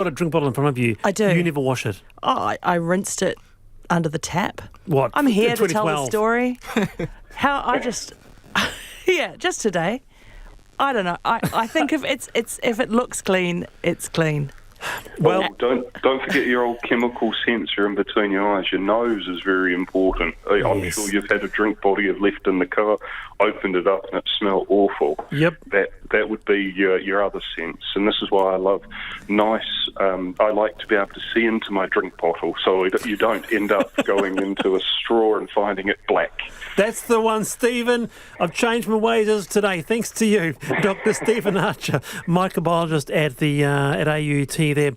got a drink bottle in front of you. I do. You never wash it. Oh, I rinsed it under the tap. What? I'm here in to tell the 2012? story. Just today. I don't know. I think if if it looks clean, it's clean. Well, don't forget your old chemical sensor in between your eyes. Your nose is very important. I'm Yes. sure you've had a drink bottle you've left in the car, opened it up, and it smelled awful. Yep. That would be your other sense, and this is why I love nice. I like to be able to see into my drink bottle, so you don't end up going into a straw and finding it black. That's the one, Stephen. I've changed my ways as today, thanks to you, Dr. Stephen Archer, microbiologist at AUT there.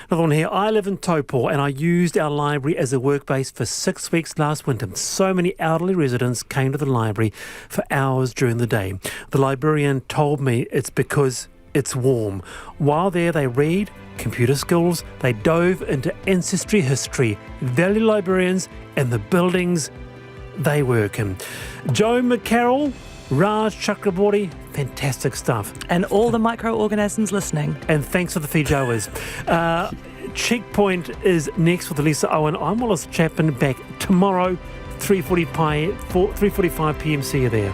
Another one here. I live in Taupo and I used our library as a work base for 6 weeks last winter. So many elderly residents came to the library for hours during the day. The librarian told me it's because it's warm. While there, they read, computer skills, they dove into ancestry history, value librarians and the buildings they work in. Joe McCarroll, Raj Chakraborty, fantastic stuff. And all the microorganisms listening. And thanks for the Fijoas. Checkpoint is next with Lisa Owen. I'm Wallace Chapman, back tomorrow, 3:45 p.m. See you there.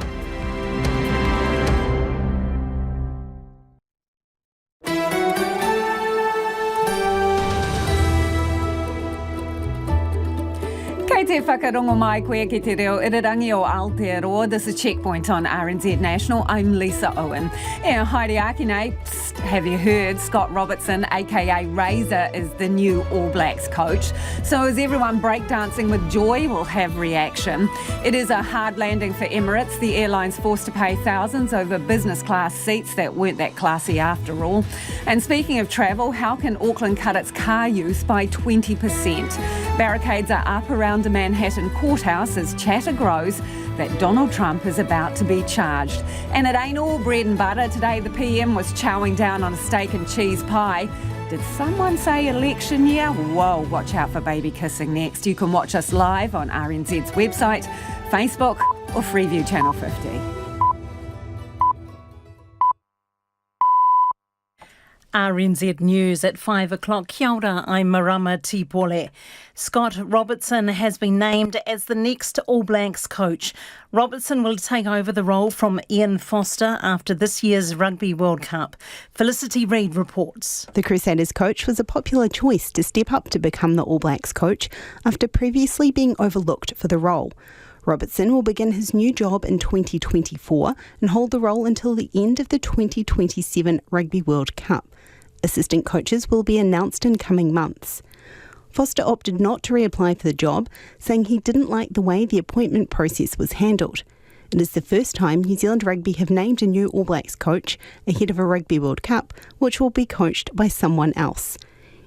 Kei te whakarongo mai koe ki te reo irirangi o Aotearoa. This is Checkpoint on RNZ National. I'm Lisa Owen. Haere ake nei, have you heard? Scott Robertson, aka Razor, is the new All Blacks coach. So is everyone breakdancing with joy? Will have reaction. It is a hard landing for Emirates. The airline's forced to pay thousands over business class seats that weren't that classy after all. And speaking of travel, how can Auckland cut its car use by 20%? Barricades are up around the Manhattan courthouse as chatter grows that Donald Trump is about to be charged. And it ain't all bread and butter. Today the PM was chowing down on a steak and cheese pie. Did someone say election year? Whoa, watch out for baby kissing next. You can watch us live on RNZ's website, Facebook or Freeview Channel 50. RNZ News at 5 o'clock. Kia ora, I'm Marama Tipole. Scott Robertson has been named as the next All Blacks coach. Robertson will take over the role from Ian Foster after this year's Rugby World Cup. Felicity Reid reports. The Crusaders coach was a popular choice to step up to become the All Blacks coach after previously being overlooked for the role. Robertson will begin his new job in 2024 and hold the role until the end of the 2027 Rugby World Cup. Assistant coaches will be announced in coming months. Foster opted not to reapply for the job, saying he didn't like the way the appointment process was handled. It is the first time New Zealand Rugby have named a new All Blacks coach ahead of a Rugby World Cup, which will be coached by someone else.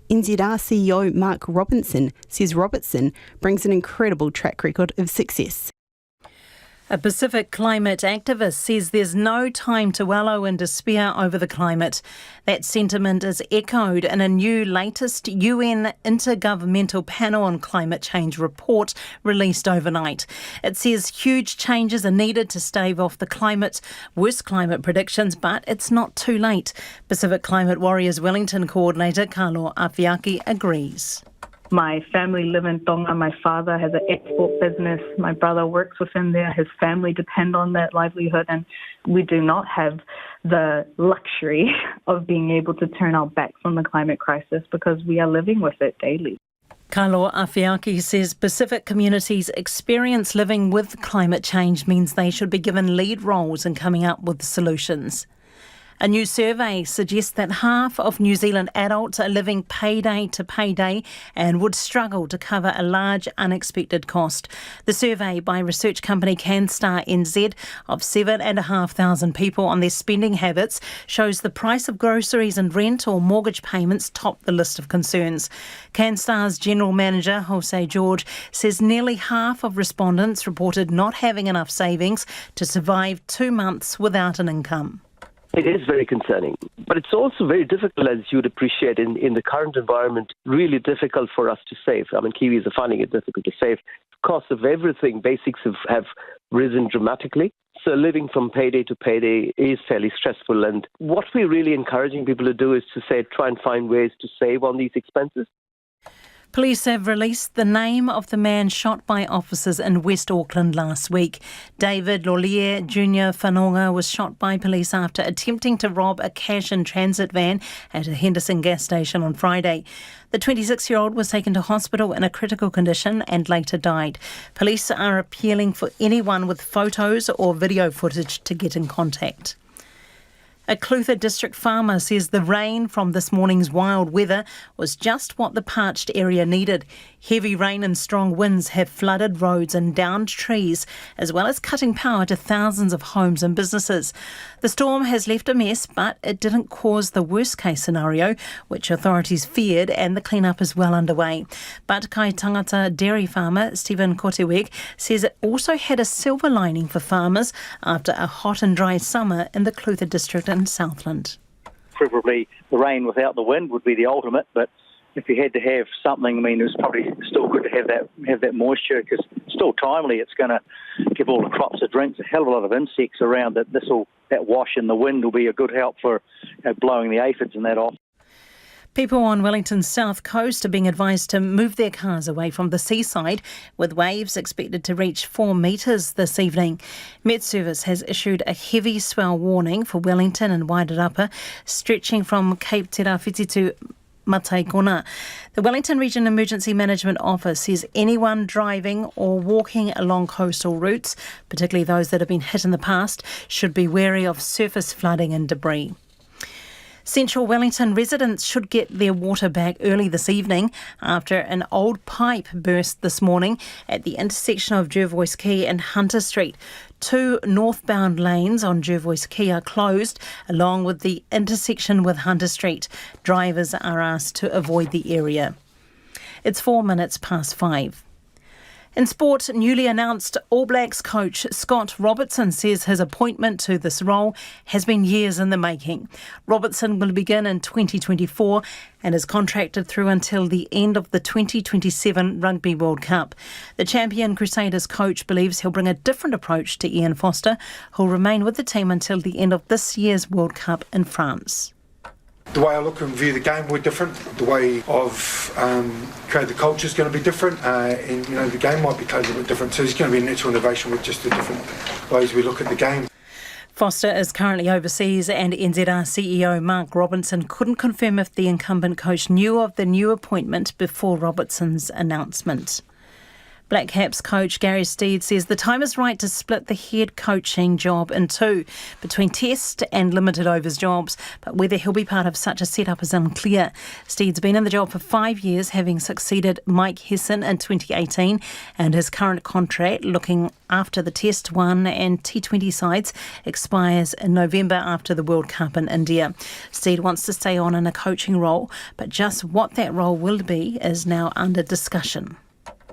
NZR CEO Mark Robinson says Robertson brings an incredible track record of success. A Pacific climate activist says there's no time to wallow in despair over the climate. That sentiment is echoed in a new latest UN Intergovernmental Panel on Climate Change report released overnight. It says huge changes are needed to stave off the worst climate predictions, but it's not too late. Pacific Climate Warriors Wellington coordinator Carlo Afiaki agrees. My family live in Tonga. My father has an export business. My brother works within there. His family depend on that livelihood, and we do not have the luxury of being able to turn our backs on the climate crisis because we are living with it daily. Carlo Afiaki says Pacific communities' experience living with climate change means they should be given lead roles in coming up with solutions. A new survey suggests that half of New Zealand adults are living payday to payday and would struggle to cover a large unexpected cost. The survey by research company CanStar NZ of 7,500 people on their spending habits shows the price of groceries and rent or mortgage payments top the list of concerns. CanStar's general manager, Jose George, says nearly half of respondents reported not having enough savings to survive 2 months without an income. It is very concerning, but it's also very difficult, as you'd appreciate, in the current environment, really difficult for us to save. I mean, Kiwis are finding it difficult to save. The cost of everything, basics have risen dramatically. living from payday to payday is fairly stressful. And what we're really encouraging people to do is to say, try and find ways to save on these expenses. Police have released the name of the man shot by officers in West Auckland last week. David Lolier Jr. Whanonga was shot by police after attempting to rob a cash and transit van at a Henderson gas station on Friday. The 26-year-old was taken to hospital in a critical condition and later died. Police are appealing for anyone with photos or video footage to get in contact. A Clutha district farmer says the rain from this morning's wild weather was just what the parched area needed. Heavy rain and strong winds have flooded roads and downed trees, as well as cutting power to thousands of homes and businesses. The storm has left a mess, but it didn't cause the worst-case scenario, which authorities feared, and the clean-up is well underway. But Kai Tangata dairy farmer Stephen Koteweg says it also had a silver lining for farmers after a hot and dry summer in the Clutha district in Southland. Preferably the rain without the wind would be the ultimate, but if you had to have something, I mean, it's probably still good to have that moisture, because it's still timely. It's going to give all the crops a drink. There's a hell of a lot of insects around that. That wash in the wind will be a good help for blowing the aphids and that off. People on Wellington's south coast are being advised to move their cars away from the seaside, with waves expected to reach 4 metres this evening. Met Service has issued a heavy swell warning for Wellington and Wairarapa, stretching from Cape Te Rāwhiti to Mataikona. The Wellington Region Emergency Management Office says anyone driving or walking along coastal routes, particularly those that have been hit in the past, should be wary of surface flooding and debris. Central Wellington residents should get their water back early this evening after an old pipe burst this morning at the intersection of Jervois Quay and Hunter Street. 2 northbound lanes on Jervois Quay are closed, along with the intersection with Hunter Street. Drivers are asked to avoid the area. It's 4 minutes past 5. In sport, newly announced All Blacks coach Scott Robertson says his appointment to this role has been years in the making. Robertson will begin in 2024 and is contracted through until the end of the 2027 Rugby World Cup. The champion Crusaders coach believes he'll bring a different approach to Ian Foster, who'll remain with the team until the end of this year's World Cup in France. The way I look and view the game will be different. The way of create the culture is going to be different, and the game might be totally bit different. So there's going to be a natural innovation with just the different ways we look at the game. Foster is currently overseas, and NZR CEO Mark Robinson couldn't confirm if the incumbent coach knew of the new appointment before Robertson's announcement. Black Caps coach Gary Steed says the time is right to split the head coaching job in two, between test and limited overs jobs, but whether he'll be part of such a setup is unclear. Steed's been in the job for 5 years, having succeeded Mike Hesson in 2018, and his current contract, looking after the Test 1 and T20 sides, expires in November after the World Cup in India. Steed wants to stay on in a coaching role, but just what that role will be is now under discussion.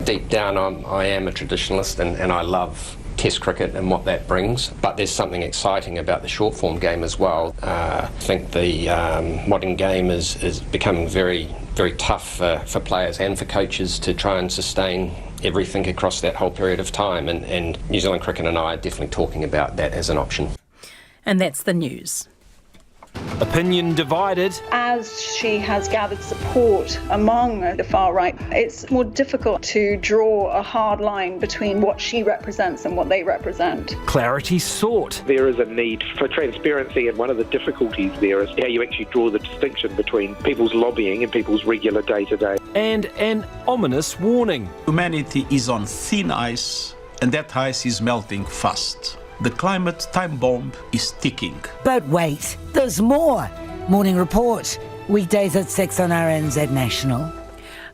Deep down, I am a traditionalist and I love Test cricket and what that brings, but there's something exciting about the short form game as well. I think the modern game is becoming very, very tough for players and for coaches to try and sustain everything across that whole period of time, and New Zealand Cricket and I are definitely talking about that as an option. And that's the news. Opinion divided. As she has gathered support among the far right, it's more difficult to draw a hard line between what she represents and what they represent. Clarity sought. There is a need for transparency, and one of the difficulties there is how you actually draw the distinction between people's lobbying and people's regular day-to-day. And an ominous warning. Humanity is on thin ice, and that ice is melting fast. The climate time bomb is ticking. But wait, there's more. Morning Report, weekdays at 6 on RNZ National.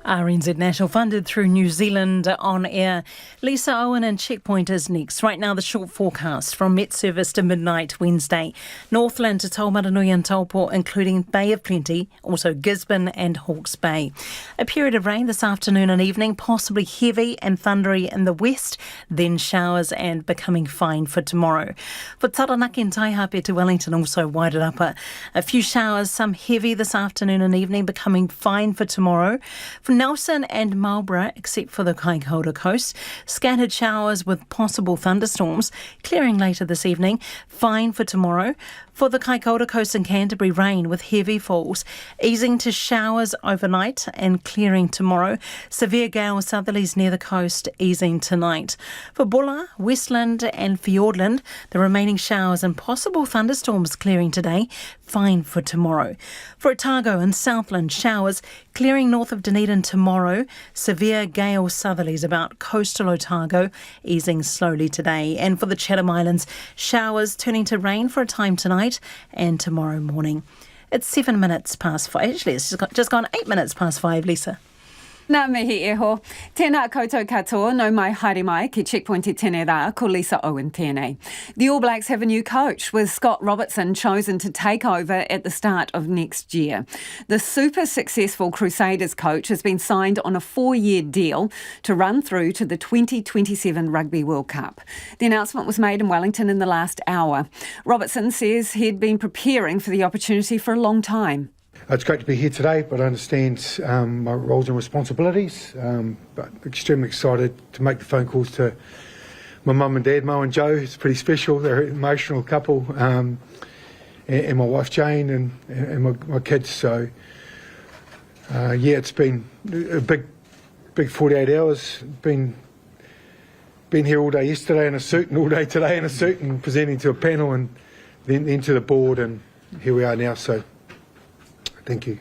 RNZ National, funded through New Zealand On Air. Lisa Owen and Checkpoint is next. Right now, the short forecast from Met Service to midnight Wednesday. Northland to Taumaranui and Taupo, including Bay of Plenty, also Gisborne and Hawke's Bay. A period of rain this afternoon and evening, possibly heavy and thundery in the west, then showers and becoming fine for tomorrow. For Taranaki and Taihape to Wellington, also Wairarapa. A few showers, some heavy this afternoon and evening, becoming fine for tomorrow. For Nelson and Marlborough, except for the Kaikoura coast, scattered showers with possible thunderstorms, clearing later this evening. Fine for tomorrow. For the Kaikoura coast and Canterbury, rain with heavy falls, easing to showers overnight and clearing tomorrow. Severe gale southerlies near the coast, easing tonight. For Bulla, Westland and Fiordland, the remaining showers and possible thunderstorms clearing today. Fine for tomorrow. For Otago and Southland, showers clearing north of Dunedin tomorrow. Severe gale southerlies about coastal Otago, easing slowly today. And for the Chatham Islands, showers turning to rain for a time tonight and tomorrow morning. It's 7 minutes past 5. Actually, it's just gone 8 minutes past 5, Lisa. Nā mihi eho. Tēnā koutou katoa, no mai haere mai ki Checkpoint I tēnei rā, ko Lisa Owen tēnei. The All Blacks have a new coach, with Scott Robertson chosen to take over at the start of next year. The super successful Crusaders coach has been signed on a 4-year deal to run through to the 2027 Rugby World Cup. The announcement was made in Wellington in the last hour. Robertson says he'd been preparing for the opportunity for a long time. It's great to be here today, but I understand my roles and responsibilities. But extremely excited to make the phone calls to my mum and dad, Mo and Joe. It's pretty special. They're an emotional couple, and my wife Jane and my kids. So it's been a big 48 hours. Been here all day yesterday in a suit, and all day today in a suit, and presenting to a panel, and then to the board, and here we are now. So. Thank you.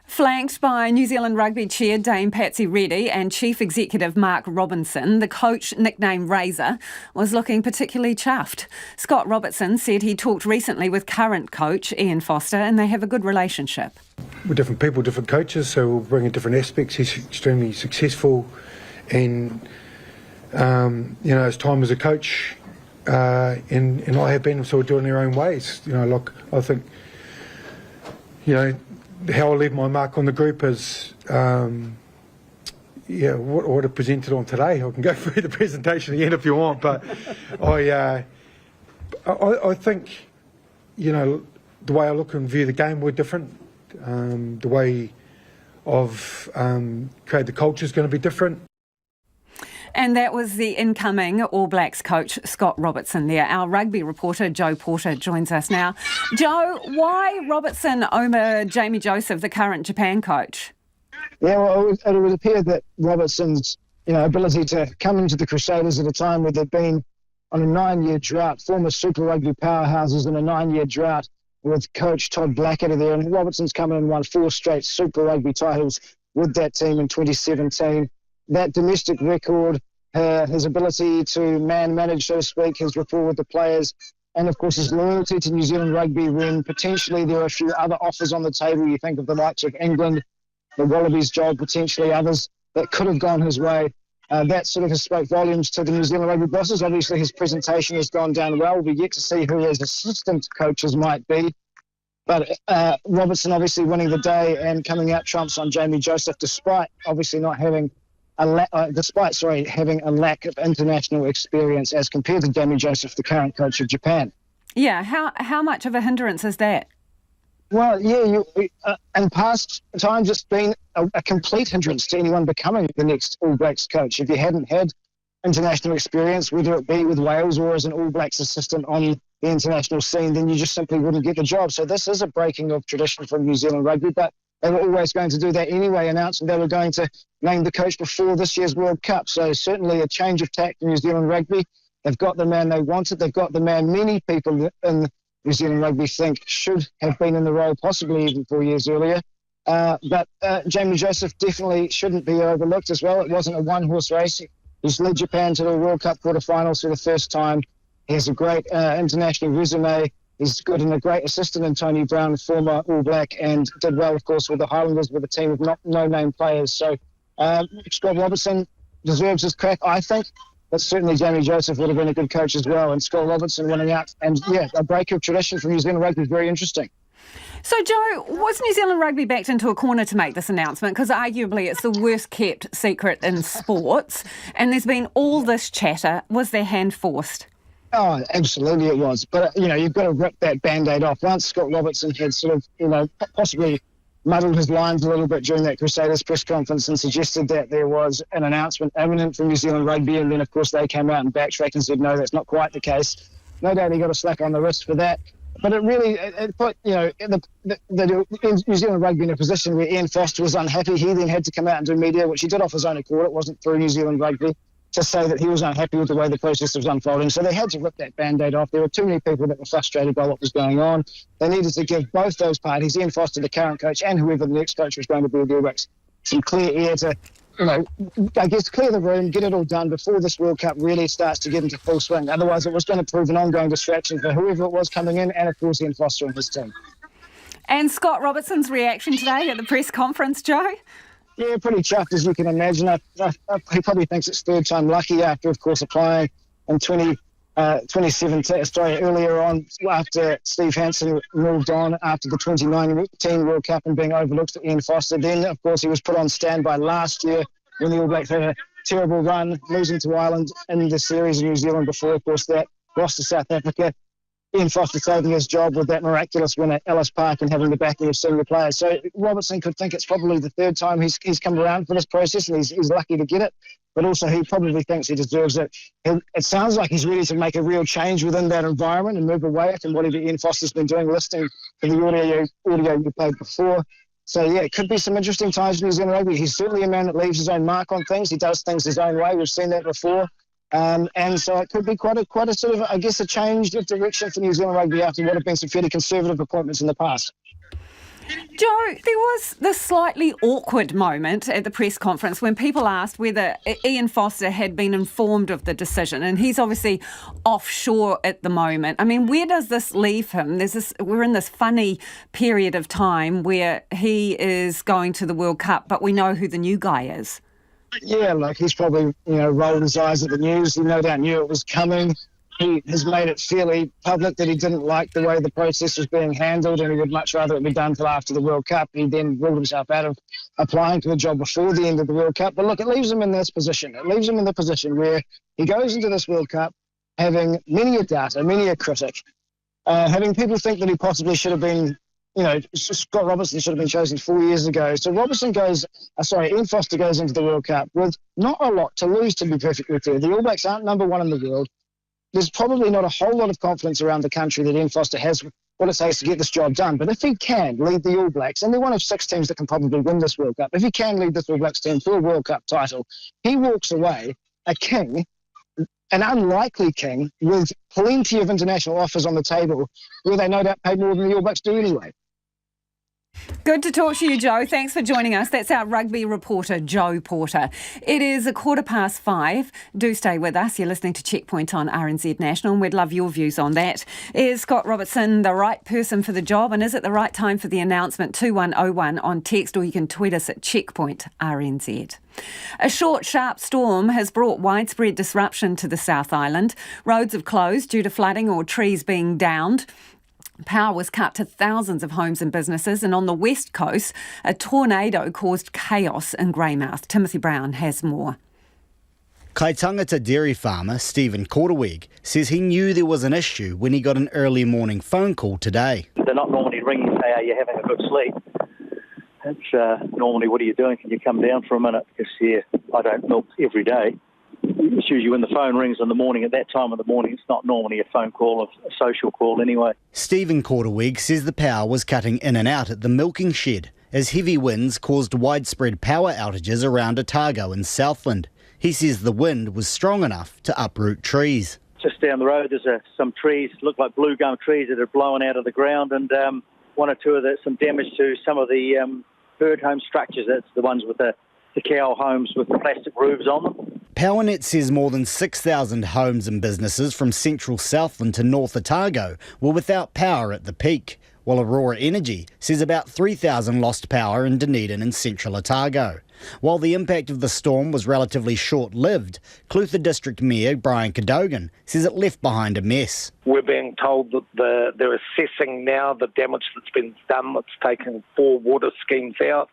Flanked by New Zealand Rugby Chair Dame Patsy Reddy and Chief Executive Mark Robinson, the coach, nicknamed Razor, was looking particularly chuffed. Scott Robertson said he talked recently with current coach Ian Foster and they have a good relationship. We're different people, different coaches, so we'll bring in different aspects. He's extremely successful and, his time as a coach and I have been sort of doing their own ways. I think... how I leave my mark on the group is, what I presented on today. I can go through the presentation again if you want, but I think, the way I look and view the game, we're different. The way I've created the culture is going to be different. And that was the incoming All Blacks coach, Scott Robertson there. Our rugby reporter, Joe Porter, joins us now. Joe, why Robertson over Jamie Joseph, the current Japan coach? Yeah, well, it would appear that Robertson's ability to come into the Crusaders at a time where they've been on a 9-year drought, former Super Rugby powerhouses in a 9-year drought with coach Todd Blackadder there. And Robertson's come in and won 4 straight Super Rugby titles with that team in 2017. That domestic record, his ability to manage, so to speak, his rapport with the players, and of course his loyalty to New Zealand Rugby when potentially there are a few other offers on the table. You think of the likes of England, the Wallabies job, potentially others that could have gone his way. That sort of has spoke volumes to the New Zealand Rugby bosses. Obviously his presentation has gone down well. We're yet to see who his assistant coaches might be. But Robertson obviously winning the day and coming out trumps on Jamie Joseph, despite obviously not having having a lack of international experience as compared to Jamie Joseph, the current coach of Japan. Yeah, how much of a hindrance is that? Well, yeah, in past times it's been a complete hindrance to anyone becoming the next All Blacks coach. If you hadn't had international experience, whether it be with Wales or as an All Blacks assistant on the international scene, then you just simply wouldn't get the job. So this is a breaking of tradition from New Zealand Rugby, but they were always going to do that anyway, announcing they were going to name the coach before this year's World Cup. So certainly a change of tack in New Zealand Rugby. They've got the man they wanted. They've got the man many people in New Zealand Rugby think should have been in the role possibly even 4 years earlier. But Jamie Joseph definitely shouldn't be overlooked as well. It wasn't a one-horse race. He's led Japan to the World Cup quarterfinals for the first time. He has a great international resume. He's good and a great assistant in Tony Brown, former All Black, and did well, of course, with the Highlanders with a team of no-name players. So Scott Robertson deserves his crack, I think. But certainly Jamie Joseph would have been a good coach as well. And Scott Robertson winning out. And, a break of tradition from New Zealand Rugby is very interesting. So, Joe, was New Zealand Rugby backed into a corner to make this announcement? Because arguably it's the worst-kept secret in sports. And there's been all this chatter. Was their hand forced? Oh, absolutely it was. But, you've got to rip that Band-Aid off. Once Scott Robertson had sort of, possibly muddled his lines a little bit during that Crusaders press conference and suggested that there was an announcement imminent from New Zealand Rugby, and then of course they came out and backtracked and said no, that's not quite the case. No doubt he got a slap on the wrist for that, but it really put the New Zealand Rugby in a position where Ian Foster was unhappy. He then had to come out and do media, which he did off his own accord. It wasn't through New Zealand Rugby, to say that he was unhappy with the way the process was unfolding. So they had to rip that Band-Aid off. There were too many people that were frustrated by what was going on. They needed to give both those parties, Ian Foster, the current coach, and whoever the next coach was going to be with the All Blacks, some clear air to, I guess, clear the room, get it all done before this World Cup really starts to get into full swing. Otherwise, it was going to prove an ongoing distraction for whoever it was coming in, and of course Ian Foster and his team. And Scott Robertson's reaction today at the press conference, Joe? Yeah, pretty chuffed, as you can imagine. He probably thinks it's third time lucky after, of course, applying in 2017, earlier on, after Steve Hansen moved on after the 2019 World Cup and being overlooked at Ian Foster. Then, of course, he was put on standby last year when the All Blacks had a terrible run, losing to Ireland in the series in New Zealand before, of course, that lost to South Africa. Ian Foster saving his job with that miraculous win at Ellis Park and having the backing of senior players. So Robertson could think it's probably the third time he's come around for this process, and he's lucky to get it. But also he probably thinks he deserves it. It sounds like he's ready to make a real change within that environment and move away from whatever Ian Foster's been doing, listening to the audio you played before. So, yeah, it could be some interesting times for New Zealand Rugby. He's certainly a man that leaves his own mark on things. He does things his own way. We've seen that before. And so it could be quite a sort of, I guess, a change of direction for New Zealand Rugby after what have been some fairly conservative appointments in the past. Joe, there was this slightly awkward moment at the press conference when people asked whether Ian Foster had been informed of the decision, and he's obviously offshore at the moment. I mean, where does this leave him? We're in this funny period of time where he is going to the World Cup, but we know who the new guy is. Yeah, like he's probably, rolled his eyes at the news. He no doubt knew it was coming. He has made it fairly public that he didn't like the way the process was being handled, and he would much rather it be done till after the World Cup. He then ruled himself out of applying for the job before the end of the World Cup. But look, it leaves him in this position. It leaves him in the position where he goes into this World Cup having many a doubter, many a critic, having people think that he possibly should have been, Scott Robertson should have been chosen 4 years ago. So Ian Foster goes into the World Cup with not a lot to lose, to be perfectly fair. The All Blacks aren't number one in the world. There's probably not a whole lot of confidence around the country that Ian Foster has what it takes to get this job done. But if he can lead the All Blacks, and they're one of 6 teams that can probably win this World Cup, if he can lead this All Blacks team to a World Cup title, he walks away a king, an unlikely king, with plenty of international offers on the table where they no doubt pay more than the All Blacks do anyway. Good to talk to you, Joe. Thanks for joining us. That's our rugby reporter, Joe Porter. It is 5:15. Do stay with us. You're listening to Checkpoint on RNZ National, and we'd love your views on that. Is Scott Robertson the right person for the job, and is it the right time for the announcement? 2101 on text, or you can tweet us at Checkpoint RNZ. A short, sharp storm has brought widespread disruption to the South Island. Roads have closed due to flooding or trees being downed. Power was cut to thousands of homes and businesses, and on the west coast, a tornado caused chaos in Greymouth. Timothy Brown has more. Kaitangata dairy farmer Stephen Korteweg says he knew there was an issue when he got an early morning phone call today. They're not normally ringing and say, are you having a good sleep? It's normally, what are you doing? Can you come down for a minute? Because, I don't milk every day. It's usually when the phone rings in the morning, at that time of the morning, it's not normally a phone call, a social call anyway. Stephen Korteweg says the power was cutting in and out at the milking shed as heavy winds caused widespread power outages around Otago and Southland. He says the wind was strong enough to uproot trees. Just down the road, there's some trees, look like blue gum trees that are blowing out of the ground, and one or two of some damage to some of the bird home structures. That's the ones with the cow homes with the plastic roofs on them. PowerNet says more than 6,000 homes and businesses from central Southland to North Otago were without power at the peak, while Aurora Energy says about 3,000 lost power in Dunedin and central Otago. While the impact of the storm was relatively short-lived, Clutha District Mayor Brian Cadogan says it left behind a mess. We're being told that they're assessing now the damage that's been done. It's taken 4 water schemes out,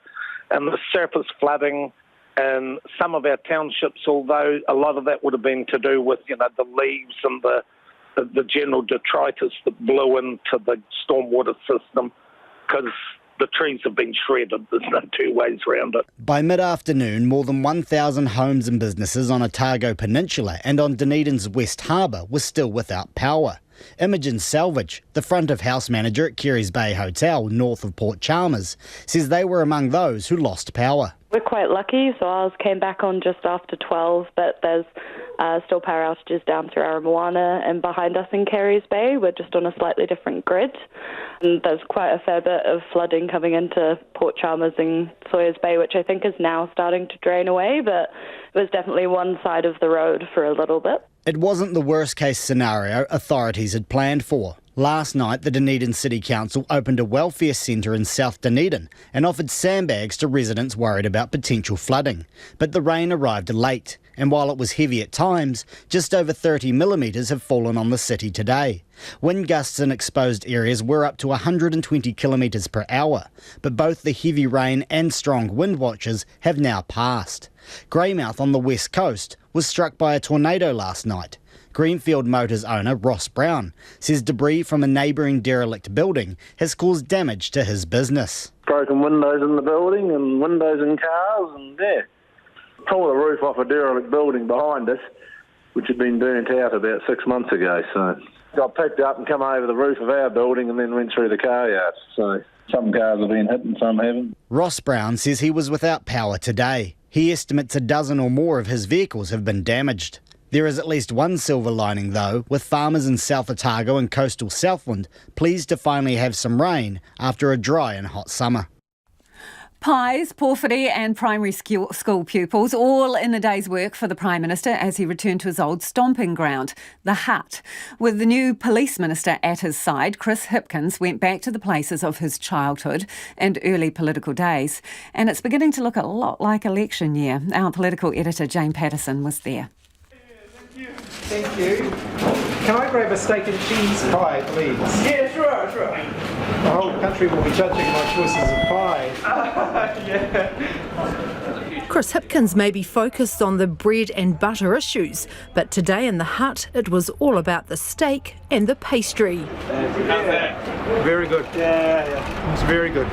and the surface flooding in some of our townships, although a lot of that would have been to do with, the leaves and the general detritus that blew into the stormwater system, because the trees have been shredded. There's no two ways around it. By mid-afternoon, more than 1,000 homes and businesses on Otago Peninsula and on Dunedin's West Harbour were still without power. Imogen Salvage, the front-of-house manager at Keary's Bay Hotel, north of Port Chalmers, says they were among those who lost power. We're quite lucky, so ours came back on just after 12, but there's still power outages down through Aramoana and behind us in Keary's Bay. We're just on a slightly different grid. And there's quite a fair bit of flooding coming into Port Chalmers and Sawyers Bay, which I think is now starting to drain away, but it was definitely one side of the road for a little bit. It wasn't the worst-case scenario authorities had planned for. Last night, the Dunedin City Council opened a welfare centre in South Dunedin and offered sandbags to residents worried about potential flooding. But the rain arrived late, and while it was heavy at times, just over 30 millimetres have fallen on the city today. Wind gusts in exposed areas were up to 120 kilometres per hour, but both the heavy rain and strong wind watches have now passed. Greymouth on the west coast was struck by a tornado last night. Greenfield Motors owner Ross Brown says debris from a neighbouring derelict building has caused damage to his business. Broken windows in the building and windows in cars and pulled the roof off a derelict building behind us, which had been burnt out about 6 months ago. So got picked up and come over the roof of our building and then went through the car yards. So some cars have been hit and some haven't. Ross Brown says he was without power today. He estimates a dozen or more of his vehicles have been damaged. There is at least one silver lining, though, with farmers in South Otago and coastal Southland pleased to finally have some rain after a dry and hot summer. Pies, porphyry and primary school pupils, all in a day's work for the Prime Minister as he returned to his old stomping ground, the Hut. With the new Police Minister at his side, Chris Hipkins went back to the places of his childhood and early political days. And it's beginning to look a lot like election year. Our political editor, Jane Patterson, was there. Thank you. Can I grab a steak and cheese pie, please? Yeah, sure. The whole country will be judging my choices of pie. Yeah. Chris Hipkins may be focused on the bread and butter issues, but today in the Hut it was all about the steak and the pastry. Very good. Yeah. It's very good.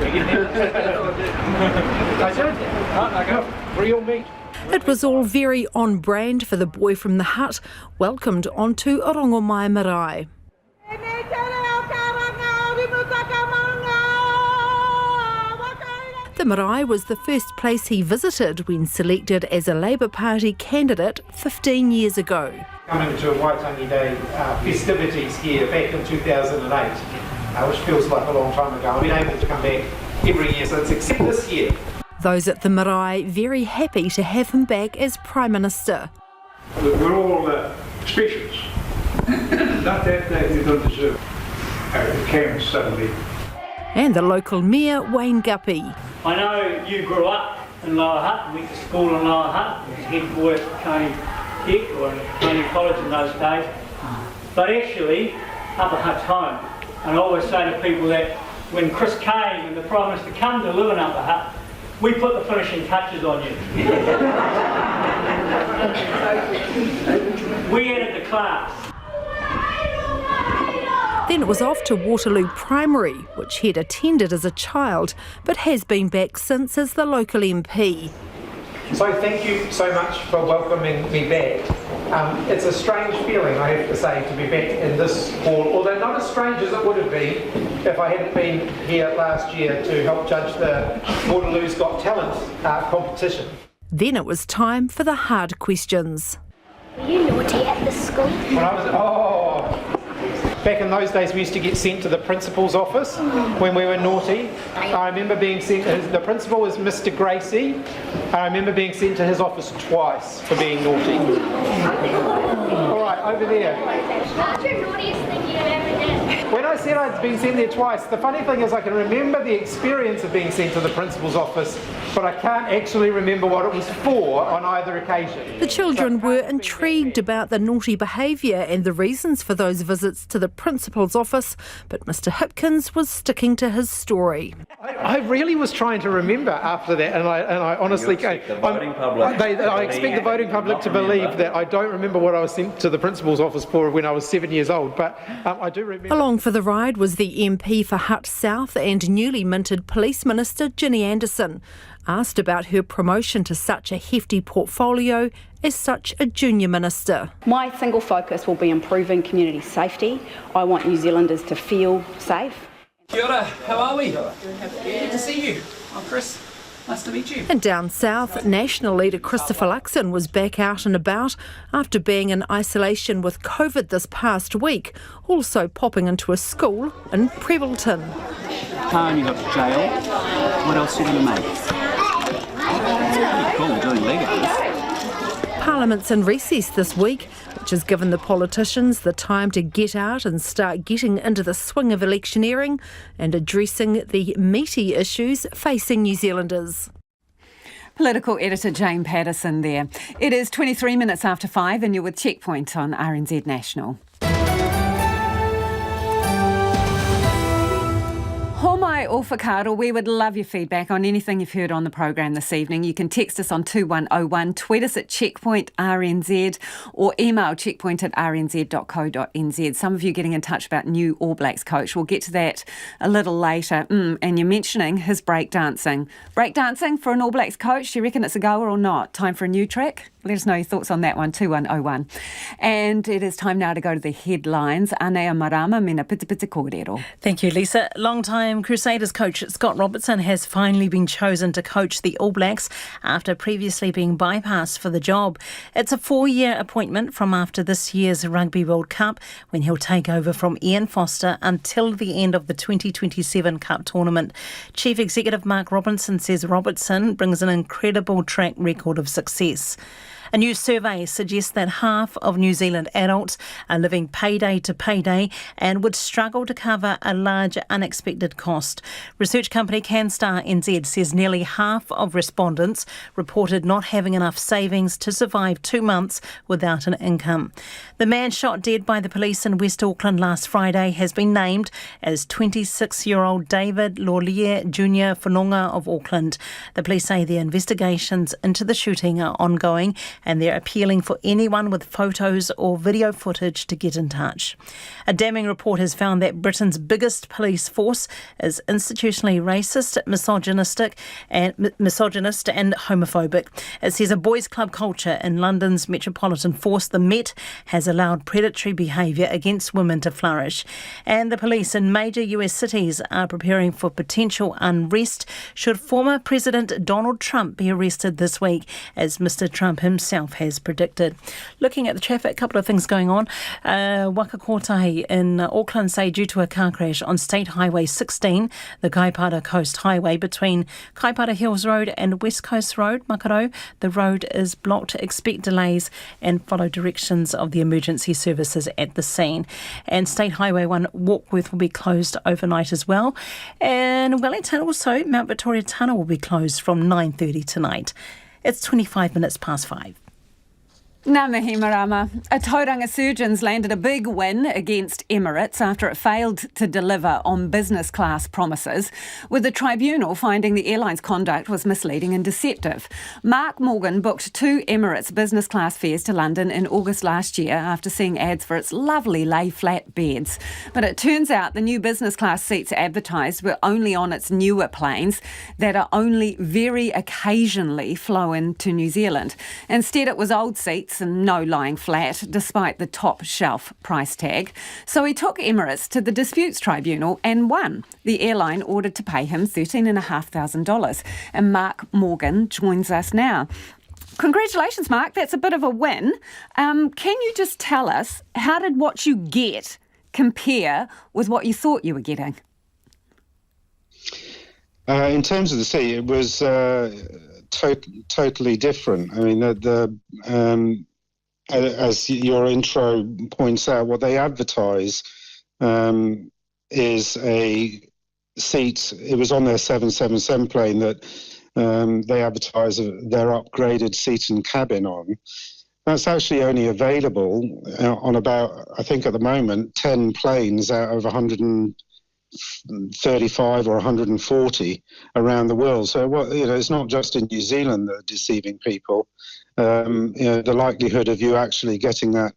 Real meat. It was all very on brand for the boy from the Hut, welcomed onto Orongomai Marae. The marae was the first place he visited when selected as a Labour Party candidate 15 years ago. Coming to Waitangi Day festivities here back in 2008, which feels like a long time ago. I've been able to come back every year since, except this year. Those at the marae very happy to have him back as Prime Minister. We're all specials. Not that they don't deserve care suddenly. And the local mayor, Wayne Guppy. I know you grew up in Lower Hutt, went to school in Lower Hutt, was head boy at Coney Tech or Coney College in those days. But actually, Upper Hutt's home. And I always say to people that when Chris came and the Prime Minister came to live in Upper Hutt, we put the finishing touches on you. We added the class. Then it was off to Waterloo Primary, which he'd attended as a child, but has been back since as the local MP. So thank you so much for welcoming me back. It's a strange feeling, I have to say, to be back in this hall, although not as strange as it would have been if I hadn't been here last year to help judge the Waterloo's Got Talent competition. Then it was time for the hard questions. Were you naughty at the school? Back in those days, we used to get sent to the principal's office when we were naughty. I remember being sent, the principal was Mr. Gracie. I remember being sent to his office twice for being naughty. All right, over there. What's your naughtiest thing you ever did? When I said I'd been sent there twice, the funny thing is I can remember the experience of being sent to the principal's office, but I can't actually remember what it was for on either occasion. The children were intrigued about the naughty behaviour and the reasons for those visits to the principal's office, but Mr. Hipkins was sticking to his story. I really was trying to remember after that, and I honestly can't. I expect the voting public to believe that I don't remember what I was sent to the principal's office for when I was 7 years old, but I do remember. Along for the ride was the MP for Hutt South and newly minted Police Minister Ginny Anderson. Asked about her promotion to such a hefty portfolio as such a junior minister. My single focus will be improving community safety. I want New Zealanders to feel safe. Kia ora, how are we? Good to see you. I'm Chris. Nice to meet you. And down south, National leader Christopher Luxon was back out and about after being in isolation with COVID this past week, also popping into a school in Prebbleton. Time you got to jail. What else are you going to make? Pretty cool, doing Legos. Parliament's in recess this week, which has given the politicians the time to get out and start getting into the swing of electioneering and addressing the meaty issues facing New Zealanders. Political editor Jane Patterson there. It is 23 minutes after 5 and you're with Checkpoint on RNZ National. Homai o whakaaro, we would love your feedback on anything you've heard on the program this evening. You can text us on 2101, tweet us at Checkpoint RNZ or email checkpoint@rnz.co.nz. Some of you getting in touch about new All Blacks coach. We'll get to that a little later. And you're mentioning his breakdancing. Breakdancing for an All Blacks coach, do you reckon it's a goer or not? Time for a new track? Let us know your thoughts on that one, 2101. And it is time now to go to the headlines. Anea marama mena piti piti kōrero. Thank you, Lisa. Long-time Crusaders coach Scott Robertson has finally been chosen to coach the All Blacks after previously being bypassed for the job. It's a 4-year appointment from after this year's Rugby World Cup, when he'll take over from Ian Foster until the end of the 2027 Cup tournament. Chief Executive Mark Robinson says Robertson brings an incredible track record of success. A new survey suggests that half of New Zealand adults are living payday to payday and would struggle to cover a large unexpected cost. Research company CanStar NZ says nearly half of respondents reported not having enough savings to survive 2 months without an income. The man shot dead by the police in West Auckland last Friday has been named as 26-year-old David Lorlier Jr. Whanonga of Auckland. The police say the investigations into the shooting are ongoing, and they're appealing for anyone with photos or video footage to get in touch. A damning report has found that Britain's biggest police force is institutionally racist, misogynist and homophobic. It says a boys' club culture in London's Metropolitan Force, the Met, has allowed predatory behaviour against women to flourish. And the police in major US cities are preparing for potential unrest should former President Donald Trump be arrested this week, as Mr. Trump himself has predicted. Looking at the traffic, a couple of things going on. Waka Kotahi in Auckland say due to a car crash on State Highway 16, the Kaipara Coast Highway between Kaipara Hills Road and West Coast Road, Makaro, the road is blocked. Expect delays and follow directions of the emergency services at the scene. And State Highway 1 Warkworth will be closed overnight as well. And Wellington also, Mount Victoria Tunnel will be closed from 9:30 tonight. It's 25 minutes past 5. Ngā mihi marama. A tauranga Surgeons landed a big win against Emirates after it failed to deliver on business class promises, with the tribunal finding the airline's conduct was misleading and deceptive. Mark Morgan booked 2 Emirates business class fares to London in August last year after seeing ads for its lovely lay-flat beds. But it turns out the new business class seats advertised were only on its newer planes that are only very occasionally flown to New Zealand. Instead, it was old seats and no lying flat, despite the top shelf price tag. So he took Emirates to the disputes tribunal and won. The airline ordered to pay him $13,500. And Mark Morgan joins us now. Congratulations, Mark. That's a bit of a win. Can you just tell us, how did what you get compare with what you thought you were getting? In terms of the seat, it was totally different. I mean, as your intro points out, what they advertise is a seat. It was on their 777 plane that they advertise their upgraded seat and cabin on. That's actually only available on about, I think at the moment, 10 planes out of 135 or 140 around the world. So, it's not just in New Zealand that are deceiving people. The likelihood of you actually getting that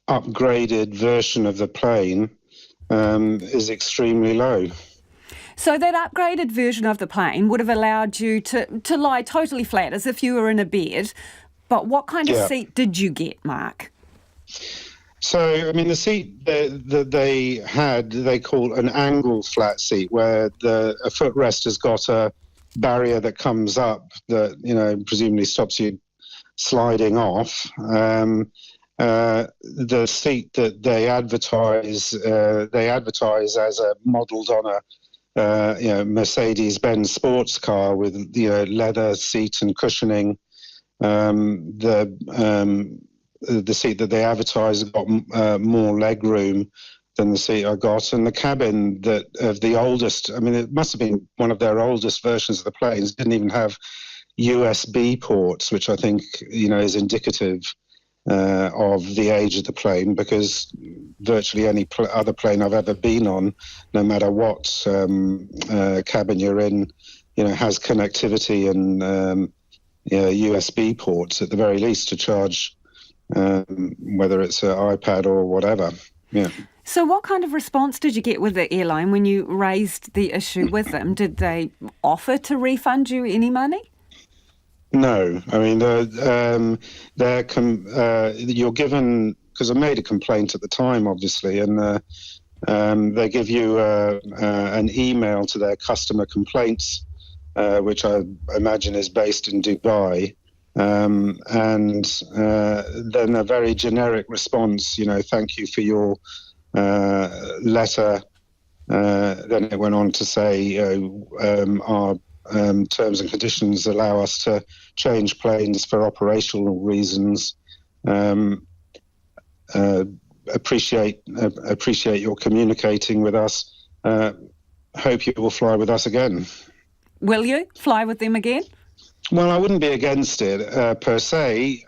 upgraded version of the plane is extremely low. So that upgraded version of the plane would have allowed you to lie totally flat as if you were in a bed. But what kind of seat did you get, Mark? So, I mean, the seat that they had, they call an angle flat seat, where a footrest has got a barrier that comes up that, presumably stops you sliding off. The seat that they advertise as a modelled on a Mercedes-Benz sports car with leather seat and cushioning. The seat that they advertise got more leg room than the seat I got, and the cabin of the oldest. I mean, it must have been one of their oldest versions of the planes. Didn't even have USB ports, which I think is indicative of the age of the plane, because virtually any other plane I've ever been on, no matter what cabin you're in, has connectivity and USB ports at the very least to charge, whether it's an iPad or whatever. Yeah. So what kind of response did you get with the airline when you raised the issue with them? Did they offer to refund you any money? No, I mean, you're given, because I made a complaint at the time, obviously, and they give you an email to their customer complaints, which I imagine is based in Dubai, and then a very generic response, thank you for your letter. Then it went on to say our terms and conditions allow us to change planes for operational reasons. Appreciate your communicating with us. Hope you will fly with us again. Will you fly with them again? Well, I wouldn't be against it per se,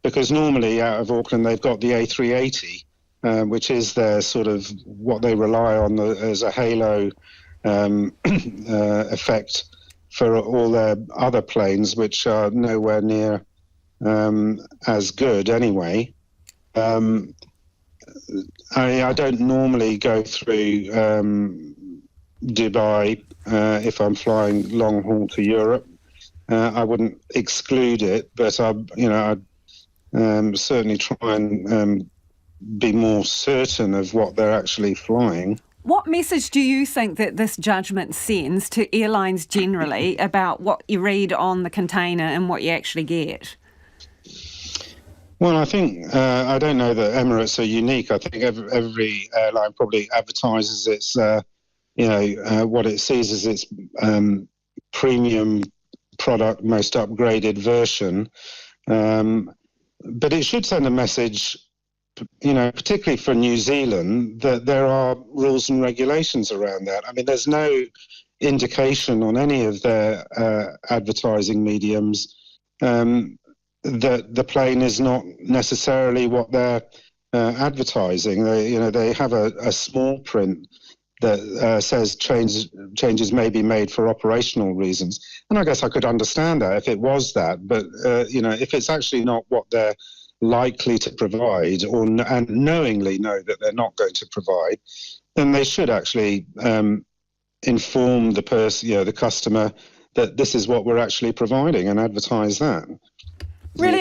because normally out of Auckland they've got the A380, which is their sort of what they rely on as a halo effect for all their other planes, which are nowhere near as good anyway. I don't normally go through Dubai if I'm flying long haul to Europe. I wouldn't exclude it, but I'd certainly try and be more certain of what they're actually flying. What message do you think that this judgment sends to airlines generally about what you read on the container and what you actually get? Well, I think, I don't know that Emirates are unique. I think every airline probably advertises its, what it sees as its premium product, most upgraded version. But it should send a message, particularly for New Zealand, that there are rules and regulations around that. I mean, there's no indication on any of their advertising mediums that the plane is not necessarily what they're advertising. They have a small print that says changes may be made for operational reasons. And I guess I could understand that if it was that. But, if it's actually not what they're likely to provide and knowingly know that they're not going to provide, then they should actually inform the customer that this is what we're actually providing and advertise that. Really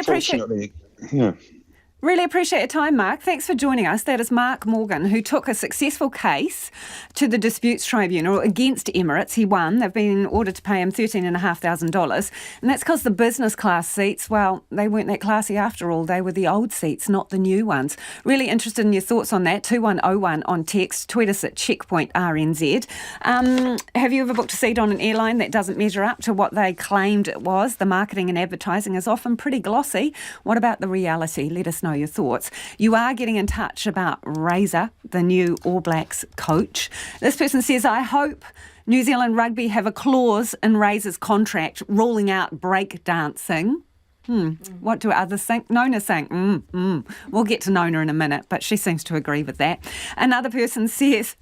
appreciate your time, Mark. Thanks for joining us. That is Mark Morgan, who took a successful case to the Disputes Tribunal against Emirates. He won. They've been ordered to pay him $13,500. And that's because the business class seats, well, they weren't that classy after all. They were the old seats, not the new ones. Really interested in your thoughts on that. 2101 on text. Tweet us at checkpointrnz. Have you ever booked a seat on an airline that doesn't measure up to what they claimed it was? The marketing and advertising is often pretty glossy. What about the reality? Let us know your thoughts. You are getting in touch about Razor, the new All Blacks coach. This person says, I hope New Zealand Rugby have a clause in Razor's contract ruling out break dancing. What do others think? Nona's saying, We'll get to Nona in a minute, but she seems to agree with that. Another person says,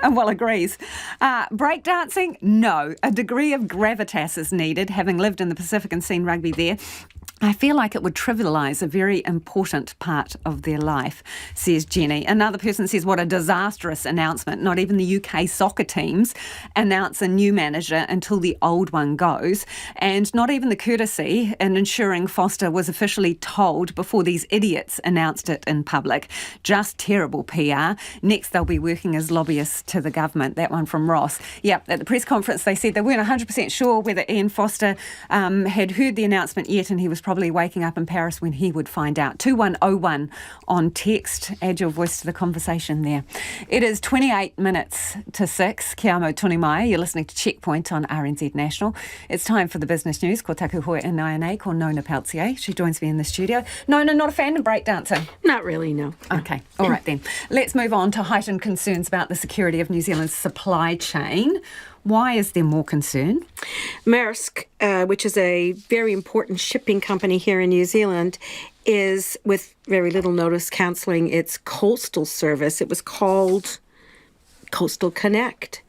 agrees. Breakdancing? No. A degree of gravitas is needed, having lived in the Pacific and seen rugby there. I feel like it would trivialise a very important part of their life, says Jenny. Another person says, what a disastrous announcement. Not even the UK soccer teams announce a new manager until the old one goes. And not even the courtesy in ensuring Foster was officially told before these idiots announced it in public. Just terrible PR. Next, they'll be working as lobbyists to the government. That one from Ross. Yep, at the press conference, they said they weren't 100% sure whether Ian Foster had heard the announcement yet, and he was probably waking up in Paris when he would find out. 2101 on text. Add your voice to the conversation there. It is 28 minutes to 6. Kia amo tonu mai. You're listening to Checkpoint on RNZ National. It's time for the business news. Ko taku hoi in INA, ko Nona Peltier. She joins me in the studio. Nona, not a fan of breakdancing? Not really, no. Okay, all right then. Let's move on to heightened concerns about the security of New Zealand's supply chain. Why is there more concern? Maersk, which is a very important shipping company here in New Zealand, is, with very little notice, cancelling its coastal service. It was called Coastal Connect.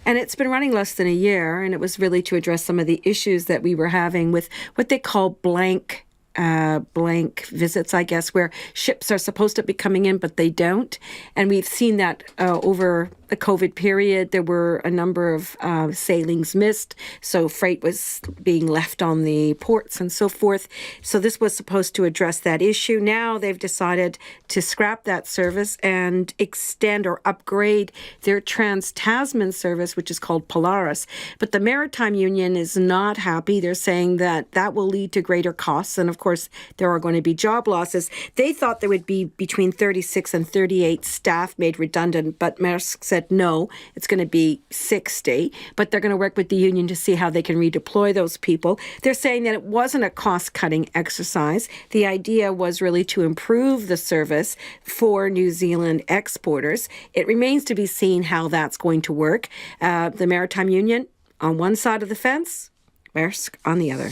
And it's been running less than a year, and it was really to address some of the issues that we were having with what they call blank visits, I guess, where ships are supposed to be coming in, but they don't. And we've seen that over the COVID period. There were a number of sailings missed, so freight was being left on the ports and so forth. So this was supposed to address that issue. Now they've decided to scrap that service and extend or upgrade their Trans-Tasman service, which is called Polaris. But the Maritime Union is not happy. They're saying that that will lead to greater costs, and of course there are going to be job losses. They thought there would be between 36 and 38 staff made redundant, but Maersk said no, it's going to be 60, but they're going to work with the union to see how they can redeploy those people. They're saying that it wasn't a cost-cutting exercise. The idea was really to improve the service for New Zealand exporters. It remains to be seen how that's going to work. The Maritime Union on one side of the fence, Maersk on the other.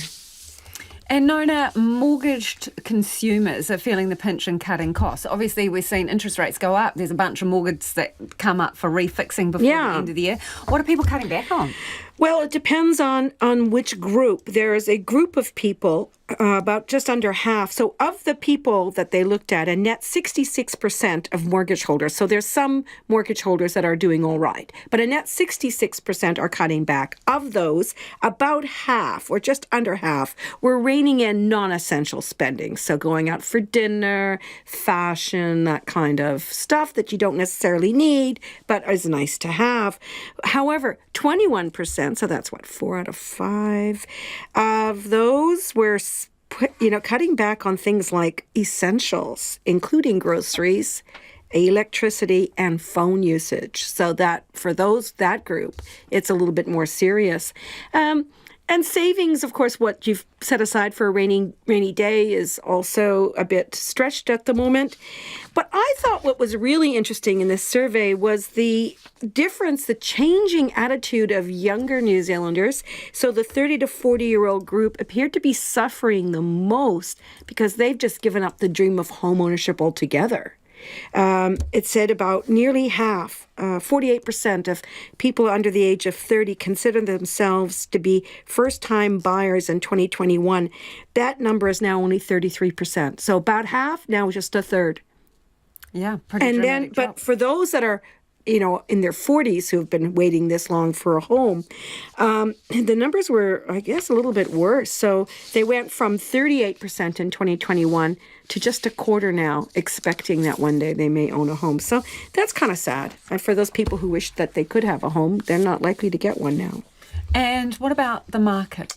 And Nona, mortgaged consumers are feeling the pinch and cutting costs. Obviously, we're seeing interest rates go up. There's a bunch of mortgages that come up for refixing before the end of the year. What are people cutting back on? Well, it depends on which group. There is a group of people, about just under half. So of the people that they looked at, a net 66% of mortgage holders. So there's some mortgage holders that are doing all right, but a net 66% are cutting back. Of those, about half, or just under half, were reining in non-essential spending. So going out for dinner, fashion, that kind of stuff that you don't necessarily need, but is nice to have. However, 21%, so that's 4 out of 5 of those were cutting back on things like essentials, including groceries, electricity, and phone usage. So that for that group, it's a little bit more serious. And savings, of course, what you've set aside for a rainy day is also a bit stretched at the moment. But I thought what was really interesting in this survey was the difference, the changing attitude of younger New Zealanders. So the 30 to 40-year-old group appeared to be suffering the most because they've just given up the dream of home ownership altogether. It said about nearly half, 48% of people under the age of 30 consider themselves to be first-time buyers in 2021. That number is now only 33%. So about half, now just a third. Yeah, pretty dramatic drop. But for those that are in their 40s who have been waiting this long for a home, the numbers were, I guess, a little bit worse. So they went from 38% in 2021 to just a quarter now, expecting that one day they may own a home. So that's kind of sad. And for those people who wish that they could have a home, they're not likely to get one now. And what about the market?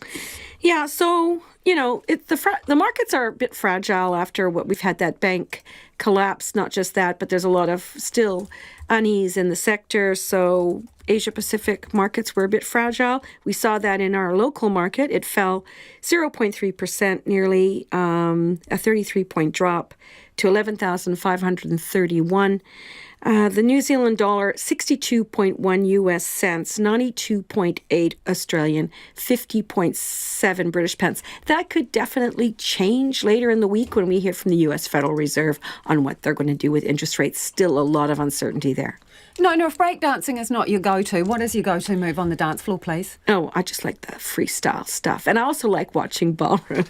Yeah, so, the markets are a bit fragile after what we've had, that bank collapse. Not just that, but there's a lot of still unease in the sector. So Asia-Pacific markets were a bit fragile. We saw that in our local market. It fell 0.3%, nearly a 33-point drop to 11,531. The New Zealand dollar, 62.1 US cents, 92.8 Australian, 50.7 British pence. That could definitely change later in the week when we hear from the US Federal Reserve on what they're going to do with interest rates. Still a lot of uncertainty there. No, if breakdancing is not your go-to, what is your go-to move on the dance floor, please? Oh, I just like the freestyle stuff. And I also like watching ballroom.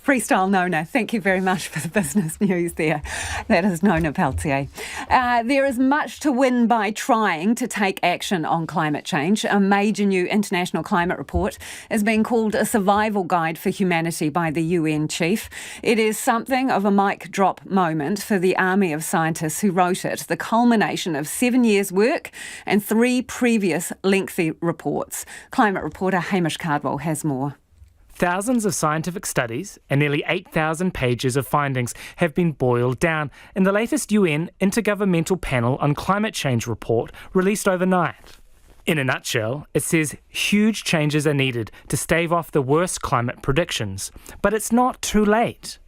Freestyle Nona, thank you very much for the business news there. That is Nona Peltier. There is much to win by trying to take action on climate change. A major new international climate report is being called a survival guide for humanity by the UN chief. It is something of a mic drop moment for the army of scientists who wrote it, the culmination of 7 years' work and 3 previous lengthy reports. Climate reporter Hamish Cardwell has more. Thousands of scientific studies and nearly 8,000 pages of findings have been boiled down in the latest UN Intergovernmental Panel on Climate Change report released overnight. In a nutshell, it says huge changes are needed to stave off the worst climate predictions, but it's not too late.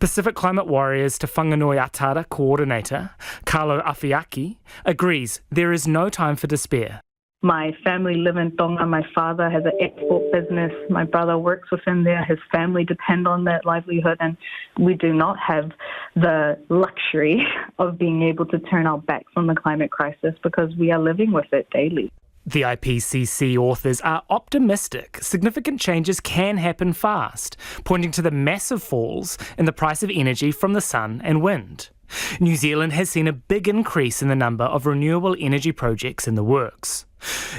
Pacific Climate Warriors Te Whanganui Atara coordinator, Carlo Afiaki, agrees there is no time for despair. My family live in Tonga. My father has an export business. My brother works within there. His family depend on that livelihood, and we do not have the luxury of being able to turn our backs on the climate crisis because we are living with it daily. The IPCC authors are optimistic significant changes can happen fast, pointing to the massive falls in the price of energy from the sun and wind. New Zealand has seen a big increase in the number of renewable energy projects in the works.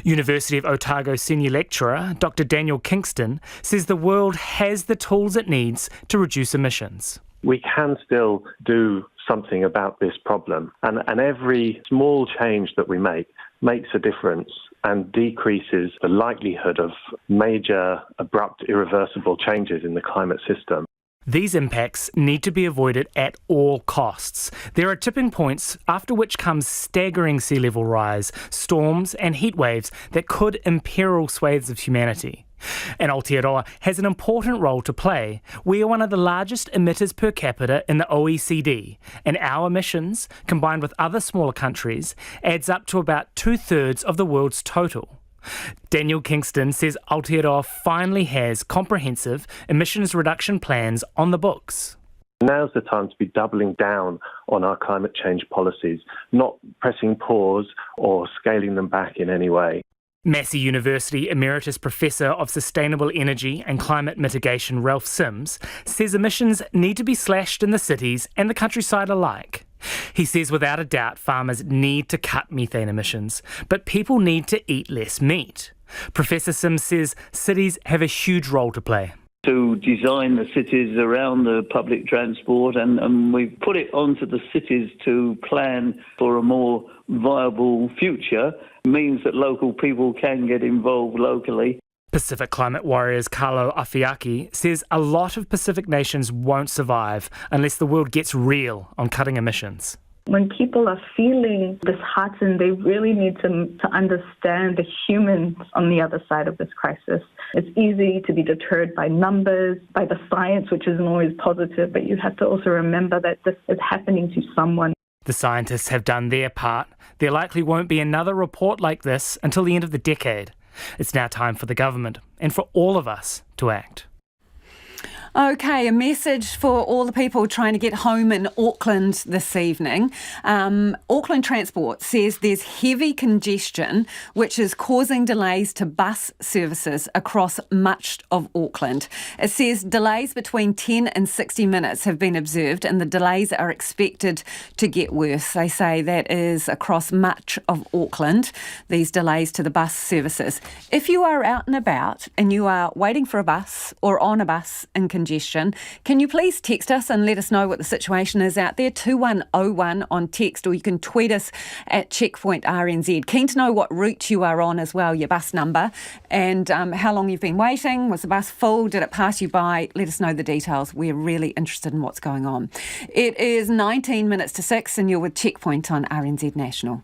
University of Otago senior lecturer Dr. Daniel Kingston says the world has the tools it needs to reduce emissions. We can still do something about this problem, and every small change that we make makes a difference and decreases the likelihood of major, abrupt, irreversible changes in the climate system. These impacts need to be avoided at all costs. There are tipping points after which comes staggering sea level rise, storms and heat waves that could imperil swathes of humanity. And Aotearoa has an important role to play. We are one of the largest emitters per capita in the OECD, and our emissions, combined with other smaller countries, adds up to about 2/3 of the world's total. Daniel Kingston says Aotearoa finally has comprehensive emissions reduction plans on the books. Now's the time to be doubling down on our climate change policies, not pressing pause or scaling them back in any way. Massey University Emeritus Professor of Sustainable Energy and Climate Mitigation Ralph Sims says emissions need to be slashed in the cities and the countryside alike. He says without a doubt farmers need to cut methane emissions, but people need to eat less meat. Professor Sims says cities have a huge role to play. To design the cities around the public transport, and we've put it onto the cities to plan for a more viable future, means that local people can get involved locally. Pacific Climate Warriors Carlo Afiaki says a lot of Pacific nations won't survive unless the world gets real on cutting emissions. When people are feeling disheartened, they really need to understand the humans on the other side of this crisis. It's easy to be deterred by numbers, by the science, which isn't always positive, but you have to also remember that this is happening to someone. The scientists have done their part. There likely won't be another report like this until the end of the decade. It's now time for the government and for all of us to act. Okay, a message for all the people trying to get home in Auckland this evening. Auckland Transport says there's heavy congestion which is causing delays to bus services across much of Auckland. It says delays between 10 and 60 minutes have been observed and the delays are expected to get worse. They say that is across much of Auckland, these delays to the bus services. If you are out and about and you are waiting for a bus or on a bus in congestion, can you please text us and let us know what the situation is out there? 2101 on text, or you can tweet us at Checkpoint RNZ. Keen to know what route you are on as well, your bus number, and how long you've been waiting. Was the bus full? Did it pass you by? Let us know the details. We're really interested in what's going on. It is 19 minutes to 6 and you're with Checkpoint on RNZ National.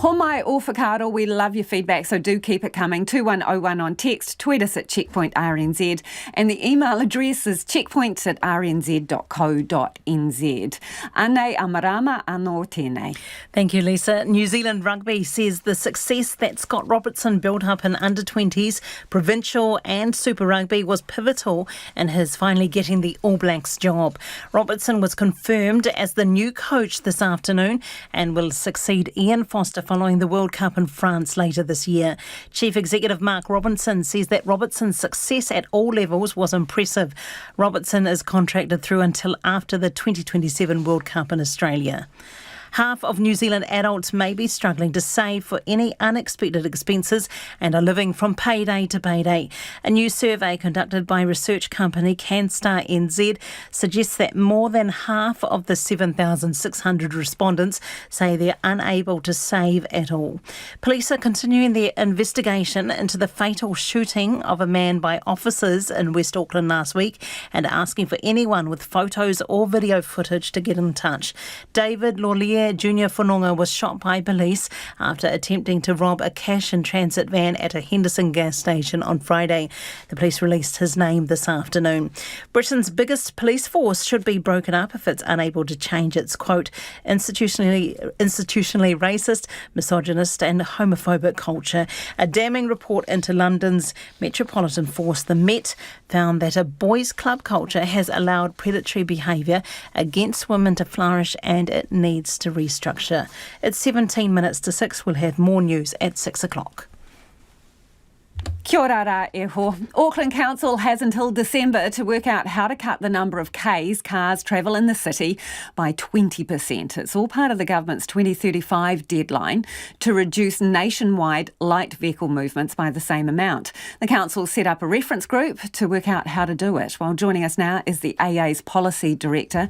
Homai o whakaaro, we love your feedback, so do keep it coming. 2101 on text, tweet us at Checkpoint RNZ, and the email address is checkpoints@rnz.co.nz. Ane amarama anō tēnei. Thank you, Lisa. New Zealand Rugby says the success that Scott Robertson built up in under-20s, provincial and Super Rugby was pivotal in his finally getting the All Blacks job. Robertson was confirmed as the new coach this afternoon and will succeed Ian Foster following the World Cup in France later this year. Chief Executive Mark Robertson says that Robertson's success at all levels was impressive. Robertson is contracted through until after the 2027 World Cup in Australia. Half of New Zealand adults may be struggling to save for any unexpected expenses and are living from payday to payday. A new survey conducted by research company CanStar NZ suggests that more than half of the 7,600 respondents say they're unable to save at all. Police are continuing their investigation into the fatal shooting of a man by officers in West Auckland last week and asking for anyone with photos or video footage to get in touch. David Lawlier Junior Whanonga was shot by police after attempting to rob a cash in transit van at a Henderson gas station on Friday. The police released his name this afternoon. Britain's biggest police force should be broken up if it's unable to change its, quote, institutionally racist, misogynist and homophobic culture. A damning report into London's Metropolitan Force, the Met, found that a boys' club culture has allowed predatory behaviour against women to flourish and it needs to restructure. It's 17 minutes to 6. We'll have more news at 6 o'clock. Kia ora rā e ho. Auckland Council has until December to work out how to cut the number of Ks cars travel in the city by 20%. It's all part of the government's 2035 deadline to reduce nationwide light vehicle movements by the same amount. The council set up a reference group to work out how to do it. Well, joining us now is the AA's Policy Director,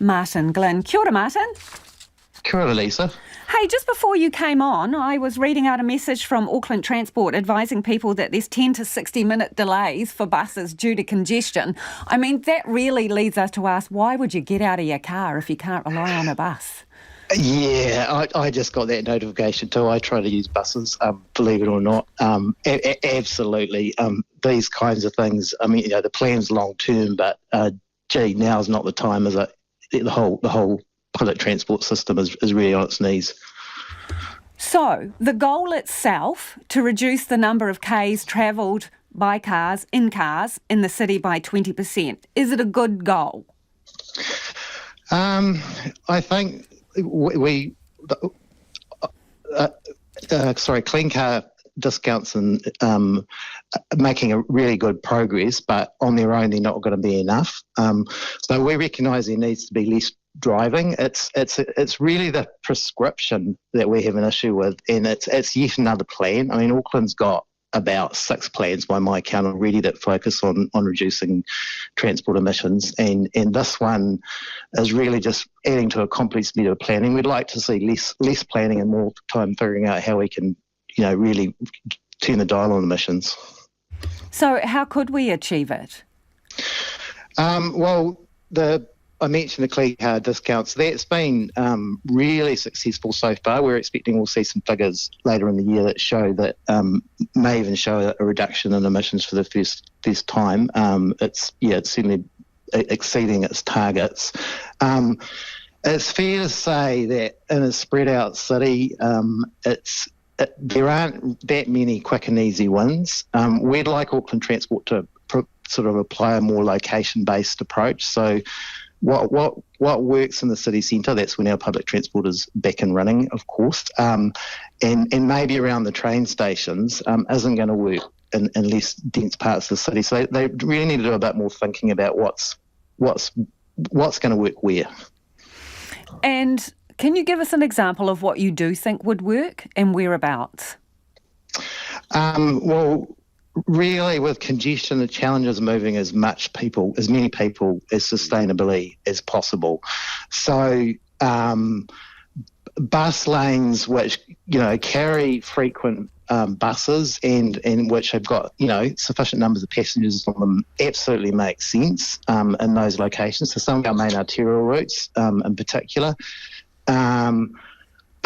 Martin Glynn. Kia ora, Martin. Kia ora, Lisa. Hey, just before you came on, I was reading out a message from Auckland Transport advising people that there's 10 to 60-minute delays for buses due to congestion. I mean, that really leads us to ask, why would you get out of your car if you can't rely on a bus? Yeah, I just got that notification too. I try to use buses, believe it or not. Absolutely. These kinds of things, I mean, the plan's long term, but now's not the time, is it? The whole public transport system is really on its knees. So, the goal itself, to reduce the number of Ks travelled by cars in the city by 20%, is it a good goal? I think clean car discounts and making a really good progress, but on their own they're not going to be enough. So we recognise there needs to be less driving. It's really the prescription that we have an issue with, and it's yet another plan. I mean, Auckland's got about 6 plans by my count already that focus on reducing transport emissions, and this one is really just adding to a complex bit of planning. We'd like to see less planning and more time figuring out how we can, really turn the dial on emissions. So how could we achieve it? I mentioned the clean car discounts. That's been really successful so far. We're expecting we'll see some figures later in the year that show that may even show a reduction in emissions for the first time. It's certainly exceeding its targets. It's fair to say that in a spread out city, there aren't that many quick and easy wins. We'd like Auckland Transport to sort of apply a more location-based approach. So what works in the city centre, that's when our public transport is back and running, of course, and maybe around the train stations isn't going to work in less dense parts of the city. So they really need to do a bit more thinking about what's going to work where. And can you give us an example of what you do think would work and whereabouts? Really, with congestion, the challenge is moving as many people as sustainably as possible. So bus lanes which, carry frequent buses and which have got, sufficient numbers of passengers on them absolutely make sense in those locations. So some of our main arterial routes in particular.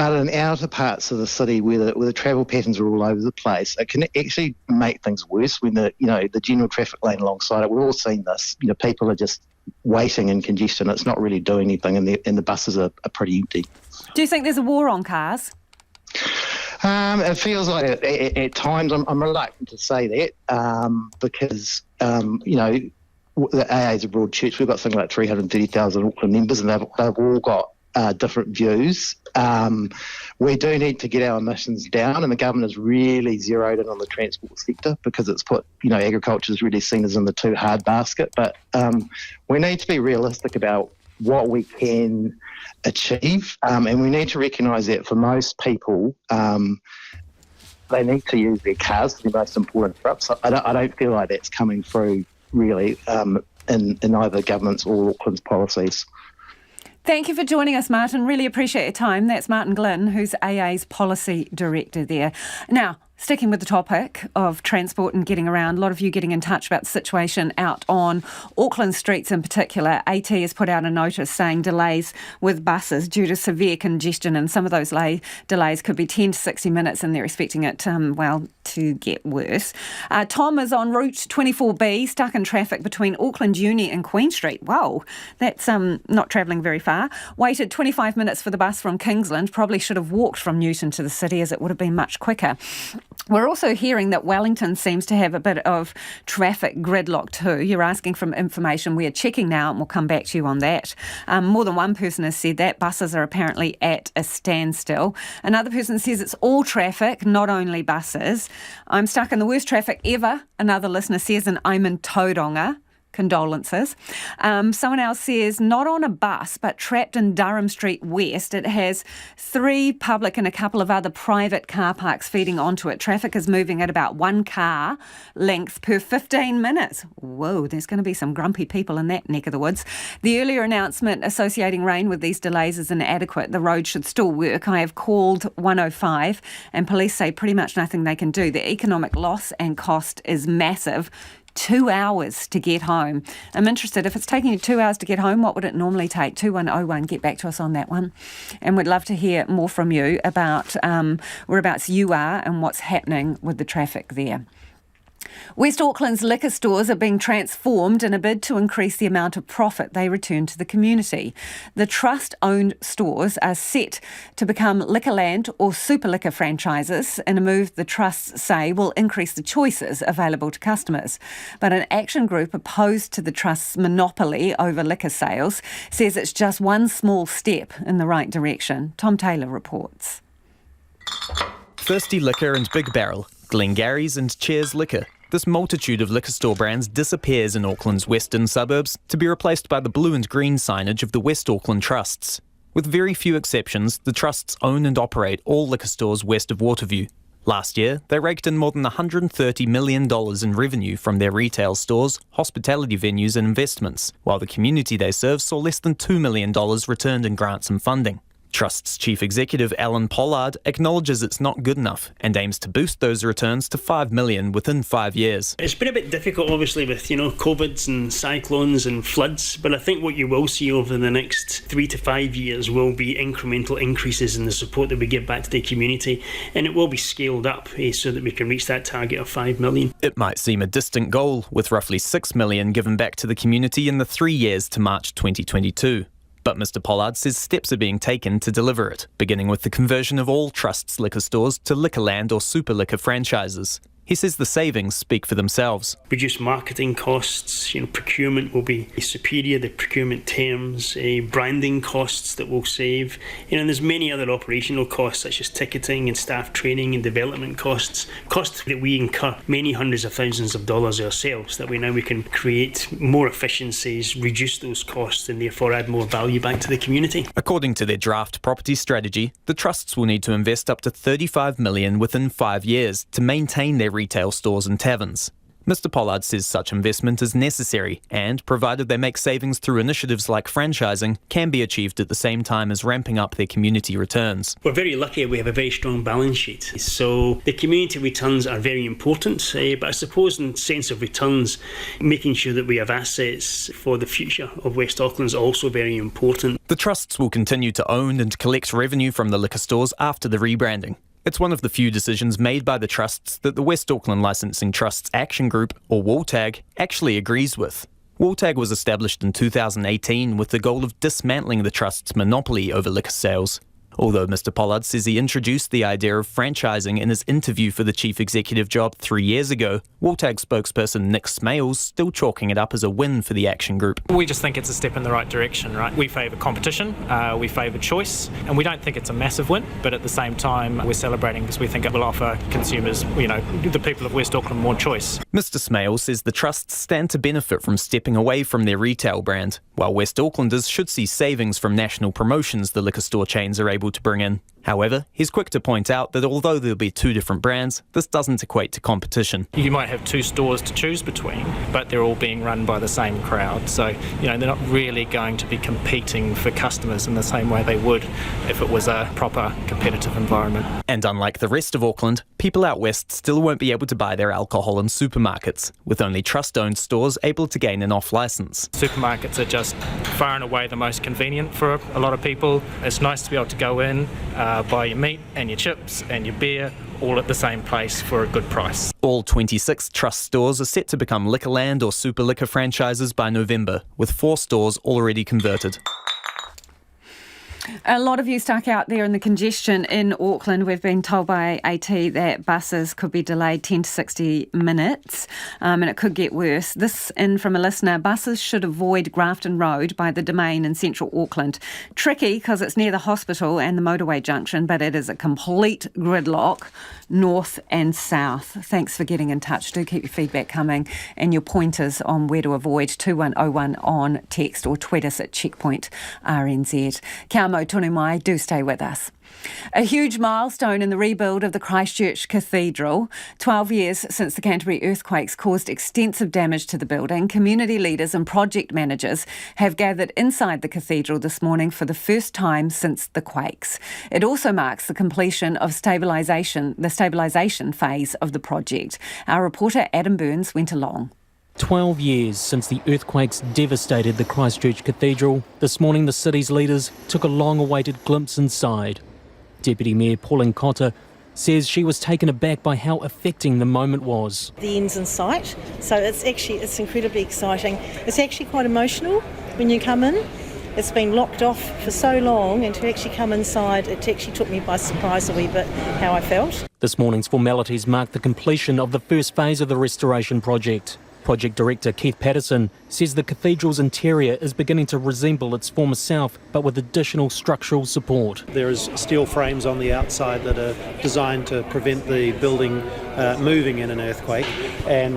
But in outer parts of the city where the travel patterns are all over the place, it can actually make things worse when the general traffic lane alongside it. We've all seen this. People are just waiting in congestion. It's not really doing anything, and the buses are pretty empty. Do you think there's a war on cars? It feels like it at times. I'm reluctant to say that because the AA is a broad church. We've got something like 330,000 Auckland members, and they've all got different views. We do need to get our emissions down, and the government has really zeroed in on the transport sector because it's put, agriculture is really seen as in the too hard basket. But we need to be realistic about what we can achieve, and we need to recognise that for most people, they need to use their cars for the most important trips. I don't feel like that's coming through really in either government's or Auckland's policies. Thank you for joining us, Martin. Really appreciate your time. That's Martin Glynn, who's AA's Policy Director there. Now, sticking with the topic of transport and getting around, a lot of you getting in touch about the situation out on Auckland streets in particular. AT has put out a notice saying delays with buses due to severe congestion, and some of those delays could be 10 to 60 minutes, and they're expecting it, to get worse. Tom is on Route 24B, stuck in traffic between Auckland Uni and Queen Street. Whoa, that's not travelling very far. Waited 25 minutes for the bus from Kingsland. Probably should have walked from Newton to the city, as it would have been much quicker. We're also hearing that Wellington seems to have a bit of traffic gridlock too. You're asking for information. We are checking now, and we'll come back to you on that. More than one person has said that. Buses are apparently at a standstill. Another person says it's all traffic, not only buses. I'm stuck in the worst traffic ever, another listener says, and I'm in Tauranga. Condolences. Someone else says, not on a bus, but trapped in Durham Street West. It has 3 public and a couple of other private car parks feeding onto it. Traffic is moving at about 1 car length per 15 minutes. Whoa, there's going to be some grumpy people in that neck of the woods. The earlier announcement associating rain with these delays is inadequate. The road should still work. I have called 105 and police say pretty much nothing they can do. The economic loss and cost is massive. 2 hours to get home. I'm interested, if it's taking you 2 hours to get home, what would it normally take? 2101, get back to us on that one. And we'd love to hear more from you about whereabouts you are and what's happening with the traffic there. West Auckland's liquor stores are being transformed in a bid to increase the amount of profit they return to the community. The Trust-owned stores are set to become Liquorland or Super Liquor franchises in a move the Trusts say will increase the choices available to customers. But an action group opposed to the Trust's monopoly over liquor sales says it's just one small step in the right direction. Tom Taylor reports. Thirsty Liquor and Big Barrel, Glengarry's and Cheers Liquor. This multitude of liquor store brands disappears in Auckland's western suburbs to be replaced by the blue and green signage of the West Auckland Trusts. With very few exceptions, the Trusts own and operate all liquor stores west of Waterview. Last year, they raked in more than $130 million in revenue from their retail stores, hospitality venues and investments, while the community they serve saw less than $2 million returned in grants and funding. Trust's Chief Executive Alan Pollard acknowledges it's not good enough and aims to boost those returns to $5 million within 5 years. It's been a bit difficult, obviously, with COVIDs and cyclones and floods, but I think what you will see over the next 3 to 5 years will be incremental increases in the support that we give back to the community, and it will be scaled up so that we can reach that target of $5 million. It might seem a distant goal, with roughly $6 million given back to the community in the 3 years to March 2022. But Mr Pollard says steps are being taken to deliver it, beginning with the conversion of all Trust's liquor stores to Liquorland or Super Liquor franchises. He says the savings speak for themselves. Reduced marketing costs, procurement will be superior, the procurement terms, branding costs that we'll save. And there's many other operational costs such as ticketing and staff training and development costs that we incur many hundreds of thousands of dollars ourselves, that we can create more efficiencies, reduce those costs and therefore add more value back to the community. According to their draft property strategy, the Trusts will need to invest up to $35 million within 5 years to maintain their retail stores and taverns. Mr Pollard says such investment is necessary and, provided they make savings through initiatives like franchising, can be achieved at the same time as ramping up their community returns. We're very lucky we have a very strong balance sheet, so the community returns are very important, but I suppose in sense of returns, making sure that we have assets for the future of West Auckland is also very important. The Trusts will continue to own and collect revenue from the liquor stores after the rebranding. It's one of the few decisions made by the Trusts that the West Auckland Licensing Trusts Action Group, or WALTAG, actually agrees with. WALTAG was established in 2018 with the goal of dismantling the Trust's monopoly over liquor sales. Although Mr Pollard says he introduced the idea of franchising in his interview for the chief executive job 3 years ago, WALTAG spokesperson Nick Smales still chalking it up as a win for the Action Group. We just think it's a step in the right direction, right? We favour competition, we favour choice, and we don't think it's a massive win, but at the same time we're celebrating because we think it will offer consumers, the people of West Auckland more choice. Mr Smales says the trusts stand to benefit from stepping away from their retail brand, while West Aucklanders should see savings from national promotions the liquor store chains are able to bring in. However, he's quick to point out that although there'll be two different brands, this doesn't equate to competition. You might have two stores to choose between, but they're all being run by the same crowd. So, they're not really going to be competing for customers in the same way they would if it was a proper competitive environment. And unlike the rest of Auckland, people out west still won't be able to buy their alcohol in supermarkets, with only trust-owned stores able to gain an off-licence. Supermarkets are just far and away the most convenient for a lot of people. It's nice to be able to go in, buy your meat and your chips and your beer all at the same place for a good price. All 26 trust stores are set to become Liquorland or Super Liquor franchises by November, with 4 stores already converted. A lot of you stuck out there in the congestion in Auckland. We've been told by AT that buses could be delayed 10 to 60 minutes and it could get worse. This in from a listener: buses should avoid Grafton Road by the Domain in central Auckland. Tricky because it's near the hospital and the motorway junction, but it is a complete gridlock north and south. Thanks for getting in touch. Do keep your feedback coming and your pointers on where to avoid. 2101 on text or tweet us at Checkpoint RNZ. Kia mau tonu mai, do stay with us. A huge milestone in the rebuild of the Christchurch Cathedral. 12 years since the Canterbury earthquakes caused extensive damage to the building, community leaders and project managers have gathered inside the cathedral this morning for the first time since the quakes. It also marks the completion of the stabilisation phase of the project. Our reporter Adam Burns went along. 12 years since the earthquakes devastated the Christchurch Cathedral, this morning the city's leaders took a long-awaited glimpse inside. Deputy Mayor Pauline Cotter says she was taken aback by how affecting the moment was. The end's in sight, so it's incredibly exciting. It's actually quite emotional when you come in. It's been locked off for so long, and to actually come inside, it actually took me by surprise a wee bit how I felt. This morning's formalities marked the completion of the first phase of the restoration project. Project Director Keith Patterson says the cathedral's interior is beginning to resemble its former self, but with additional structural support. There is steel frames on the outside that are designed to prevent the building moving in an earthquake, and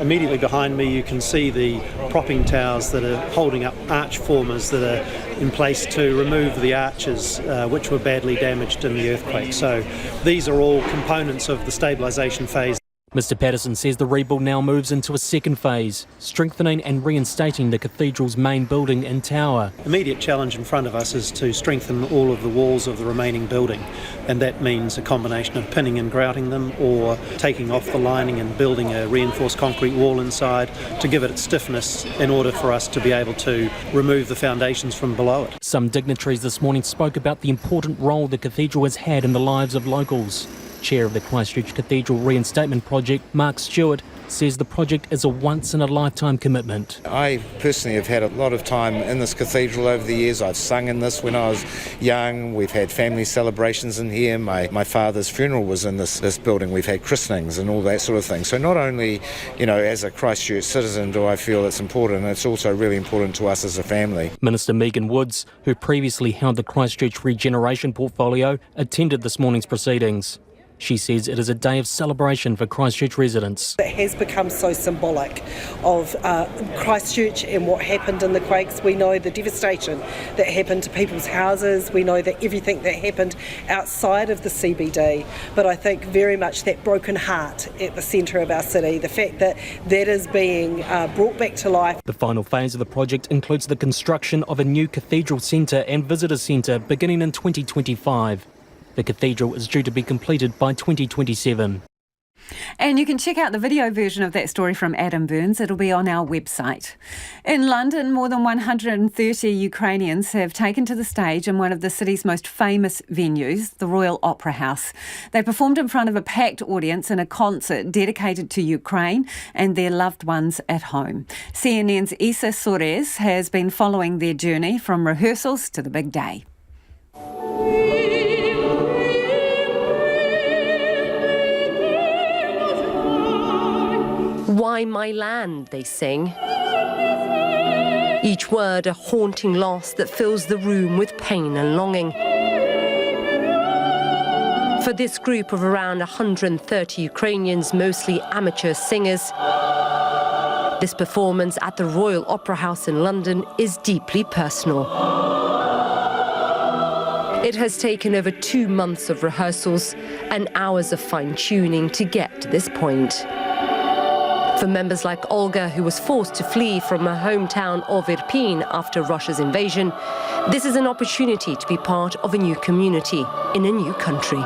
immediately behind me you can see the propping towers that are holding up arch formers that are in place to remove the arches which were badly damaged in the earthquake. So these are all components of the stabilisation phase. Mr Patterson says the rebuild now moves into a second phase, strengthening and reinstating the cathedral's main building and tower. Immediate challenge in front of us is to strengthen all of the walls of the remaining building, and that means a combination of pinning and grouting them or taking off the lining and building a reinforced concrete wall inside to give it its stiffness in order for us to be able to remove the foundations from below it. Some dignitaries this morning spoke about the important role the cathedral has had in the lives of locals. Chair of the Christchurch Cathedral Reinstatement Project, Mark Stewart, says the project is a once-in-a-lifetime commitment. I personally have had a lot of time in this cathedral over the years. I've sung in this when I was young. We've had family celebrations in here. My father's funeral was in this building. We've had christenings and all that sort of thing. So not only, as a Christchurch citizen do I feel it's important, it's also really important to us as a family. Minister Megan Woods, who previously held the Christchurch Regeneration portfolio, attended this morning's proceedings. She says it is a day of celebration for Christchurch residents. It has become so symbolic of Christchurch and what happened in the quakes. We know the devastation that happened to people's houses. We know that everything that happened outside of the CBD. But I think very much that broken heart at the centre of our city, the fact that that is being brought back to life. The final phase of the project includes the construction of a new cathedral centre and visitor centre beginning in 2025. The cathedral is due to be completed by 2027. And you can check out the video version of that story from Adam Burns. It'll be on our website. In London, more than 130 Ukrainians have taken to the stage in one of the city's most famous venues, the Royal Opera House. They performed in front of a packed audience in a concert dedicated to Ukraine and their loved ones at home. CNN's Isa Soares has been following their journey from rehearsals to the big day. Why my land, they sing. Each word a haunting loss that fills the room with pain and longing. For this group of around 130 Ukrainians, mostly amateur singers, this performance at the Royal Opera House in London is deeply personal. It has taken over 2 months of rehearsals and hours of fine-tuning to get to this point. For members like Olga, who was forced to flee from her hometown of Irpin after Russia's invasion, this is an opportunity to be part of a new community in a new country.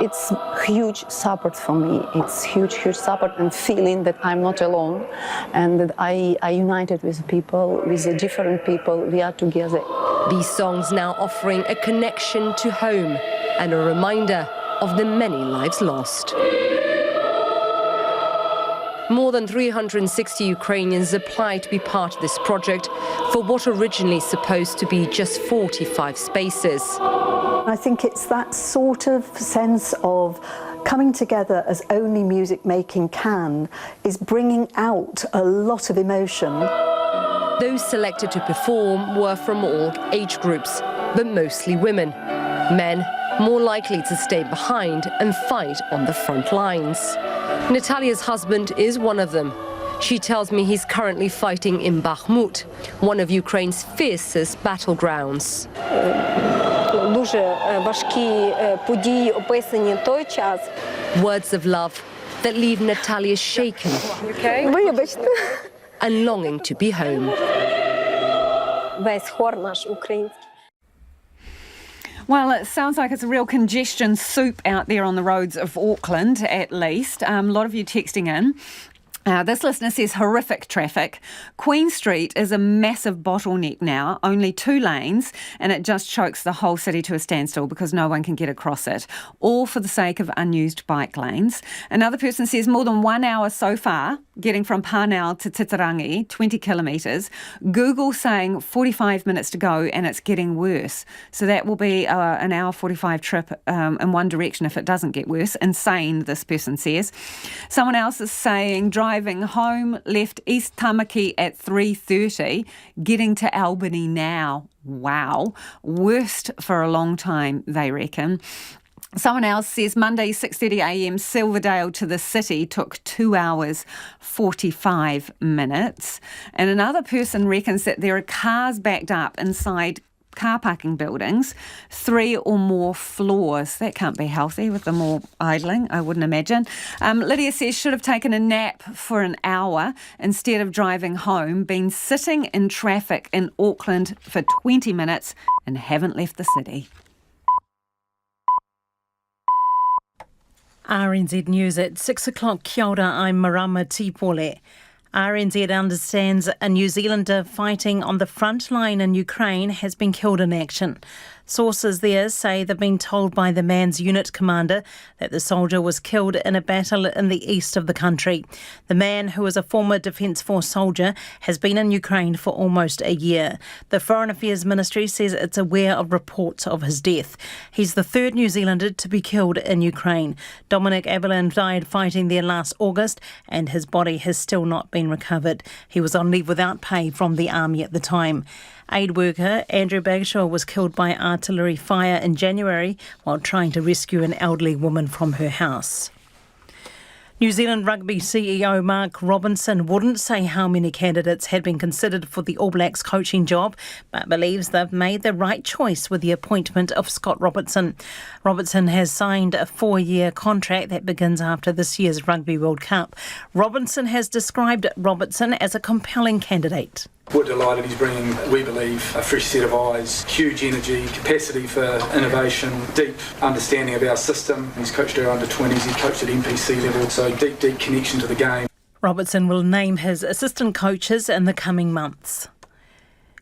It's huge support for me. It's huge support and feeling that I'm not alone and that I united with people, with the different people. We are together. These songs now offering a connection to home and a reminder of the many lives lost. More than 360 Ukrainians applied to be part of this project for what originally supposed to be just 45 spaces. I think it's that sort of sense of coming together as only music making can, is bringing out a lot of emotion. Those selected to perform were from all age groups, but mostly women. Men more likely to stay behind and fight on the front lines. Natalia's husband is one of them. She tells me he's currently fighting in Bakhmut, one of Ukraine's fiercest battlegrounds. Words of love that leave Natalia shaken and longing to be home. Well, it sounds like it's a real congestion soup out there on the roads of Auckland, at least. A lot of you texting in. This listener says horrific traffic. Queen Street is a massive bottleneck now, only 2 lanes, and it just chokes the whole city to a standstill because no one can get across it, all for the sake of unused bike lanes. Another person says more than 1 hour so far, getting from Parnell to Titirangi, 20 kilometres. Google saying 45 minutes to go and it's getting worse. So that will be an hour 45 trip in one direction if it doesn't get worse. Insane, this person says. Someone else is saying driving home, left East Tamaki at 3:30, getting to Albany now. Wow. Worst for a long time, they reckon. Someone else says Monday 6:30am Silverdale to the city took 2 hours 45 minutes. And another person reckons that there are cars backed up inside car parking buildings, 3 or more floors. That can't be healthy with them all idling, I wouldn't imagine. Lydia says should have taken a nap for an hour instead of driving home, been sitting in traffic in Auckland for 20 minutes and haven't left the city. RNZ News at 6 o'clock. Kia ora, I'm Marama Tipole. RNZ understands a New Zealander fighting on the front line in Ukraine has been killed in action. Sources there say they've been told by the man's unit commander that the soldier was killed in a battle in the east of the country. The man, who is a former Defence Force soldier, has been in Ukraine for almost a year. The Foreign Affairs Ministry says it's aware of reports of his death. He's the 3rd New Zealander to be killed in Ukraine. Dominic Aberlin died fighting there last August and his body has still not been recovered. He was on leave without pay from the army at the time. Aid worker Andrew Bagshaw was killed by artillery fire in January while trying to rescue an elderly woman from her house. New Zealand Rugby CEO Mark Robertson wouldn't say how many candidates had been considered for the All Blacks coaching job, but believes they've made the right choice with the appointment of Scott Robertson. Robertson has signed a 4-year contract that begins after this year's Rugby World Cup. Robertson has described Robertson as a compelling candidate. We're delighted he's bringing, we believe, a fresh set of eyes, huge energy, capacity for innovation, deep understanding of our system. He's coached our under-20s, he's coached at NPC level, so deep connection to the game. Robertson will name his assistant coaches in the coming months.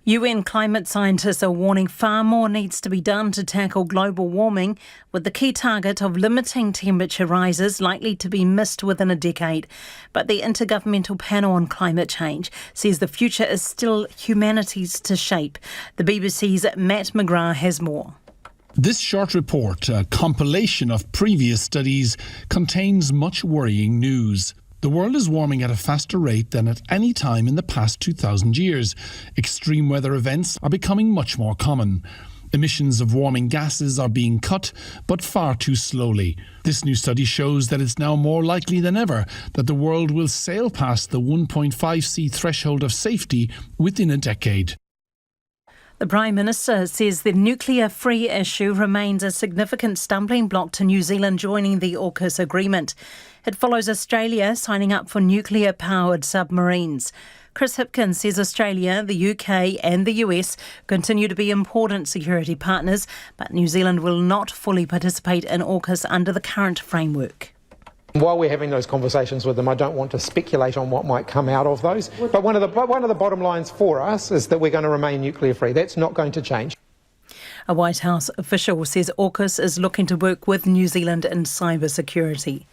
UN climate scientists are warning far more needs to be done to tackle global warming, with the key target of limiting temperature rises likely to be missed within a decade. But the Intergovernmental Panel on Climate Change says the future is still humanity's to shape. The BBC's Matt McGrath has more. This short report, a compilation of previous studies, contains much worrying news. The world is warming at a faster rate than at any time in the past 2,000 years. Extreme weather events are becoming much more common. Emissions of warming gases are being cut, but far too slowly. This new study shows that it's now more likely than ever that the world will sail past the 1.5C threshold of safety within a decade. The Prime Minister says the nuclear-free issue remains a significant stumbling block to New Zealand joining the AUKUS agreement. It follows Australia signing up for nuclear-powered submarines. Chris Hipkins says Australia, the UK and the US continue to be important security partners, but New Zealand will not fully participate in AUKUS under the current framework. While we're having those conversations with them, I don't want to speculate on what might come out of those. But one of the bottom lines for us is that we're going to remain nuclear free. That's not going to change. A White House official says AUKUS is looking to work with New Zealand in cyber security.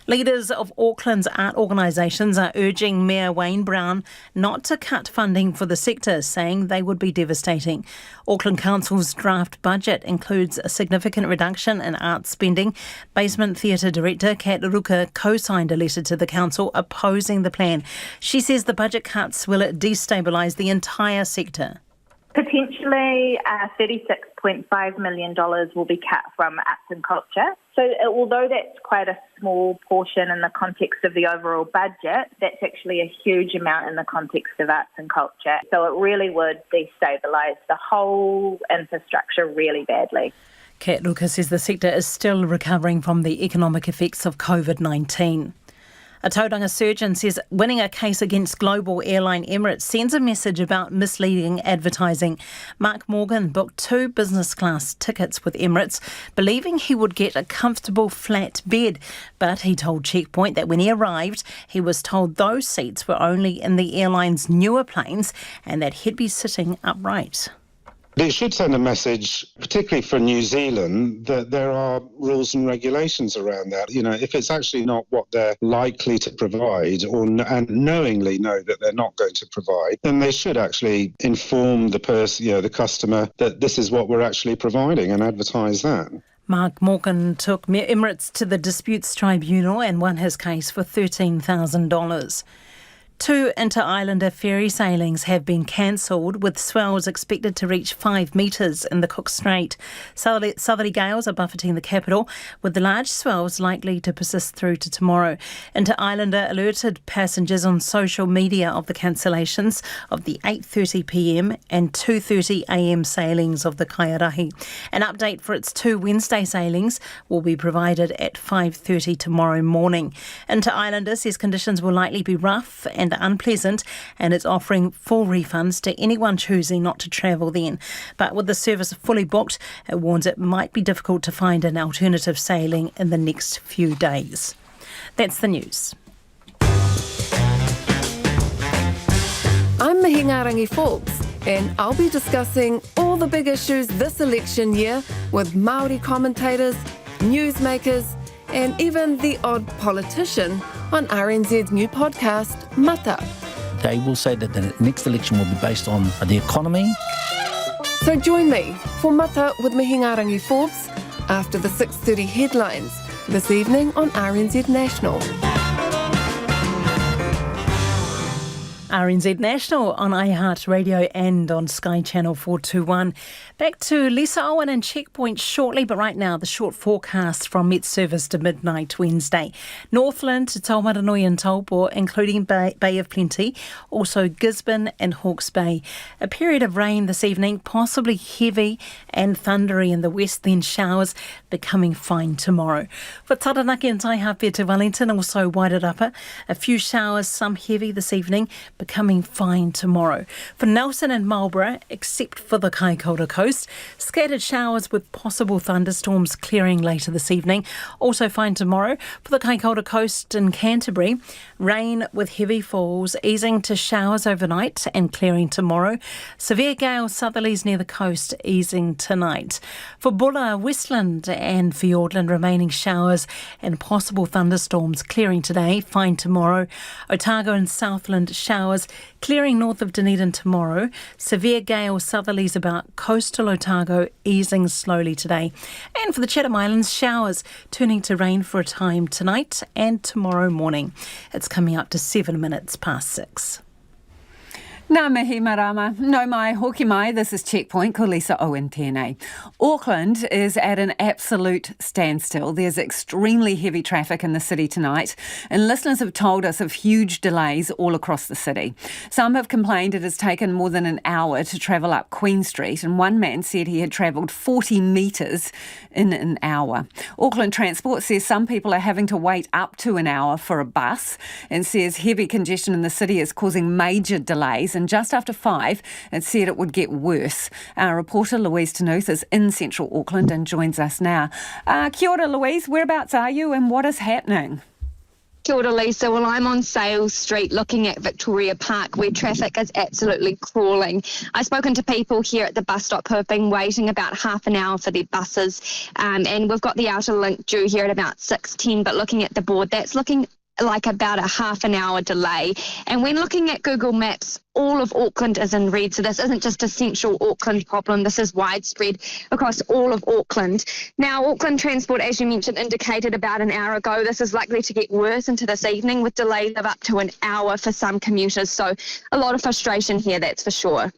Leaders of Auckland's art organisations are urging Mayor Wayne Brown not to cut funding for the sector, saying they would be devastating. Auckland Council's draft budget includes a significant reduction in art spending. Basement Theatre Director Kat Ruka co-signed a letter to the council opposing the plan. She says the budget cuts will destabilise the entire sector. Potentially $36.5 million will be cut from arts and culture. So although that's quite a small portion in the context of the overall budget, that's actually a huge amount in the context of arts and culture. So it really would destabilise the whole infrastructure really badly. Kat Ruka says the sector is still recovering from the economic effects of COVID-19. A Tauranga surgeon says winning a case against global airline Emirates sends a message about misleading advertising. Mark Morgan booked 2 business class tickets with Emirates, believing he would get a comfortable flat bed. But he told Checkpoint that when he arrived, he was told those seats were only in the airline's newer planes and that he'd be sitting upright. It should send a message, particularly for New Zealand, that there are rules and regulations around that. You know, if it's actually not what they're likely to provide and knowingly know that they're not going to provide, then they should actually inform the person, the customer, that this is what we're actually providing and advertise that. Mark Morgan took Emirates to the disputes tribunal and won his case for $13,000. 2 inter-islander ferry sailings have been cancelled, with swells expected to reach 5 metres in the Cook Strait. Southerly gales are buffeting the capital, with the large swells likely to persist through to tomorrow. Inter-islander alerted passengers on social media of the cancellations of the 8:30pm and 2:30am sailings of the Kaiarahi. An update for its 2 Wednesday sailings will be provided at 5:30 tomorrow morning. Inter-islander says conditions will likely be rough and unpleasant, and it's offering full refunds to anyone choosing not to travel then. But with the service fully booked, it warns it might be difficult to find an alternative sailing in the next few days. That's the news. I'm Mahingarangi Forbes, and I'll be discussing all the big issues this election year with Māori commentators, newsmakers, and even the odd politician on RNZ's new podcast, Mata. They will say that the next election will be based on the economy. So join me for Mata with Mahingarangi Forbes after the 6:30 headlines this evening on RNZ National. RNZ National on iHeartRadio and on Sky Channel 421. Back to Lisa Owen and Checkpoint shortly, but right now the short forecast from Met Service to midnight Wednesday. Northland to Taumaranui and Taupo, including Bay of Plenty, also Gisborne and Hawke's Bay. A period of rain this evening, possibly heavy and thundery in the west, then showers becoming fine tomorrow. For Taranaki and Taihapea to Wellington, also Wairarapa, a few showers, some heavy this evening, becoming fine tomorrow. For Nelson and Marlborough, except for the Kaikoura coast, scattered showers with possible thunderstorms clearing later this evening. Also fine tomorrow for the Kaikoura coast and Canterbury. Rain with heavy falls, easing to showers overnight and clearing tomorrow. Severe gales southerlies near the coast, easing tonight. For Bulla, Westland and Fiordland, remaining showers and possible thunderstorms clearing today, fine tomorrow. Otago and Southland, showers showers, clearing north of Dunedin tomorrow. Severe gale southerlies about coastal Otago, easing slowly today. And for the Chatham Islands, showers turning to rain for a time tonight and tomorrow morning. It's coming up to 7 minutes past 6. Nā mihi marama, no mai, hoki mai, this is Checkpoint, ko Lisa Owen tēnei. Auckland is at an absolute standstill. There's extremely heavy traffic in the city tonight, and listeners have told us of huge delays all across the city. Some have complained it has taken more than an hour to travel up Queen Street, and one man said he had travelled 40 metres in an hour. Auckland Transport says some people are having to wait up to an hour for a bus, and says heavy congestion in the city is causing major delays, and just after 5, it said it would get worse. Our reporter Louise Tanuth is in central Auckland and joins us now. Kia ora, Louise. Whereabouts are you and what is happening? Kia ora, Lisa. Well, I'm on Sales Street looking at Victoria Park where traffic is absolutely crawling. I've spoken to people here at the bus stop who have been waiting about half an hour for their buses, and we've got the outer link due here at about 6:10, but looking at the board, that's looking like about a half an hour delay. And when looking at Google Maps, all of Auckland is in red. So this isn't just a central Auckland problem. This is widespread across all of Auckland. Now, Auckland Transport, as you mentioned, indicated about an hour ago, this is likely to get worse into this evening with delays of up to an hour for some commuters. So a lot of frustration here, that's for sure.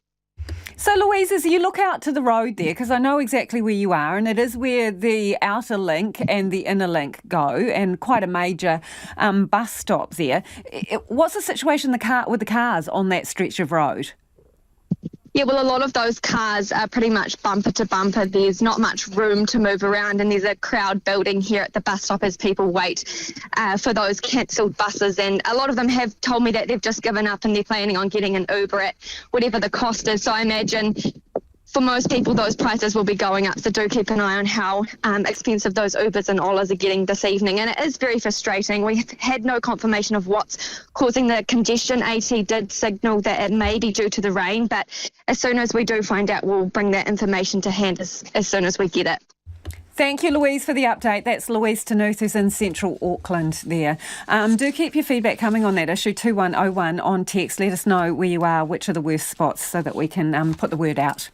So, Louise, as you look out to the road there, because I know exactly where you are, and it is where the outer link and the inner link go, and quite a major bus stop there. What's the situation with the cars on that stretch of road? Yeah, well, a lot of those cars are pretty much bumper to bumper. There's not much room to move around, and there's a crowd building here at the bus stop as people wait for those cancelled buses. And a lot of them have told me that they've just given up and they're planning on getting an Uber at whatever the cost is. So I imagine for most people, those prices will be going up. So do keep an eye on how expensive those Ubers and Olas are getting this evening. And it is very frustrating. We had no confirmation of what's causing the congestion. AT did signal that it may be due to the rain, but as soon as we do find out, we'll bring that information to hand as soon as we get it. Thank you, Louise, for the update. That's Louise Tanuth, who's in central Auckland there. Do keep your feedback coming on that issue, 2101 on text. Let us know where you are, which are the worst spots, so that we can put the word out.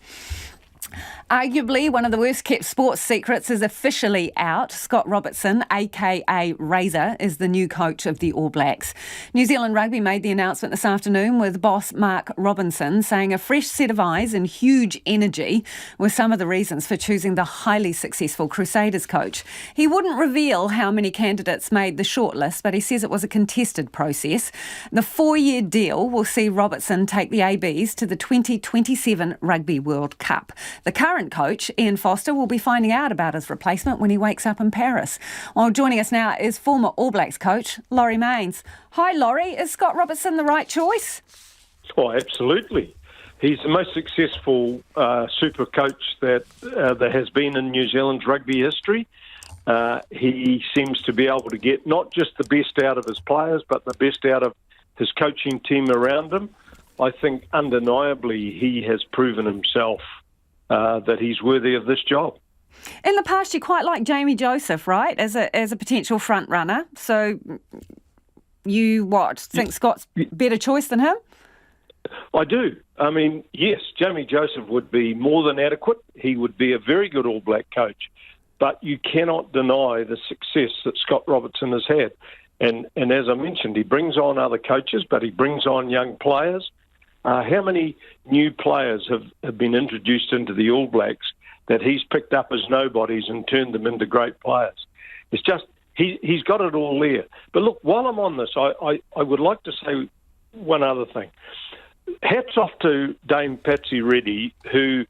Arguably, one of the worst kept sports secrets is officially out. Scott Robertson, aka Razor, is the new coach of the All Blacks. New Zealand Rugby made the announcement this afternoon with boss Mark Robinson saying a fresh set of eyes and huge energy were some of the reasons for choosing the highly successful Crusaders coach. He wouldn't reveal how many candidates made the shortlist, but he says it was a contested process. The 4-year deal will see Robertson take the ABs to the 2027 Rugby World Cup. The current coach, Ian Foster, will be finding out about his replacement when he wakes up in Paris. Well, joining us now is former All Blacks coach, Laurie Mains. Hi, Laurie. Is Scott Robertson the right choice? Oh, absolutely. He's the most successful super coach that there has been in New Zealand's rugby history. He seems to be able to get not just the best out of his players, but the best out of his coaching team around him. I think undeniably he has proven himself that he's worthy of this job. In the past, you quite like Jamie Joseph, right, as a potential front runner. So you think Scott's better choice than him? I do. I mean, yes, Jamie Joseph would be more than adequate. He would be a very good All Black coach. But you cannot deny the success that Scott Robertson has had. And as I mentioned, he brings on other coaches, but he brings on young players. How many new players have been introduced into the All Blacks that he's picked up as nobodies and turned them into great players? It's just, he's got it all there. But look, while I'm on this, I would like to say one other thing. Hats off to Dame Patsy Reddy, who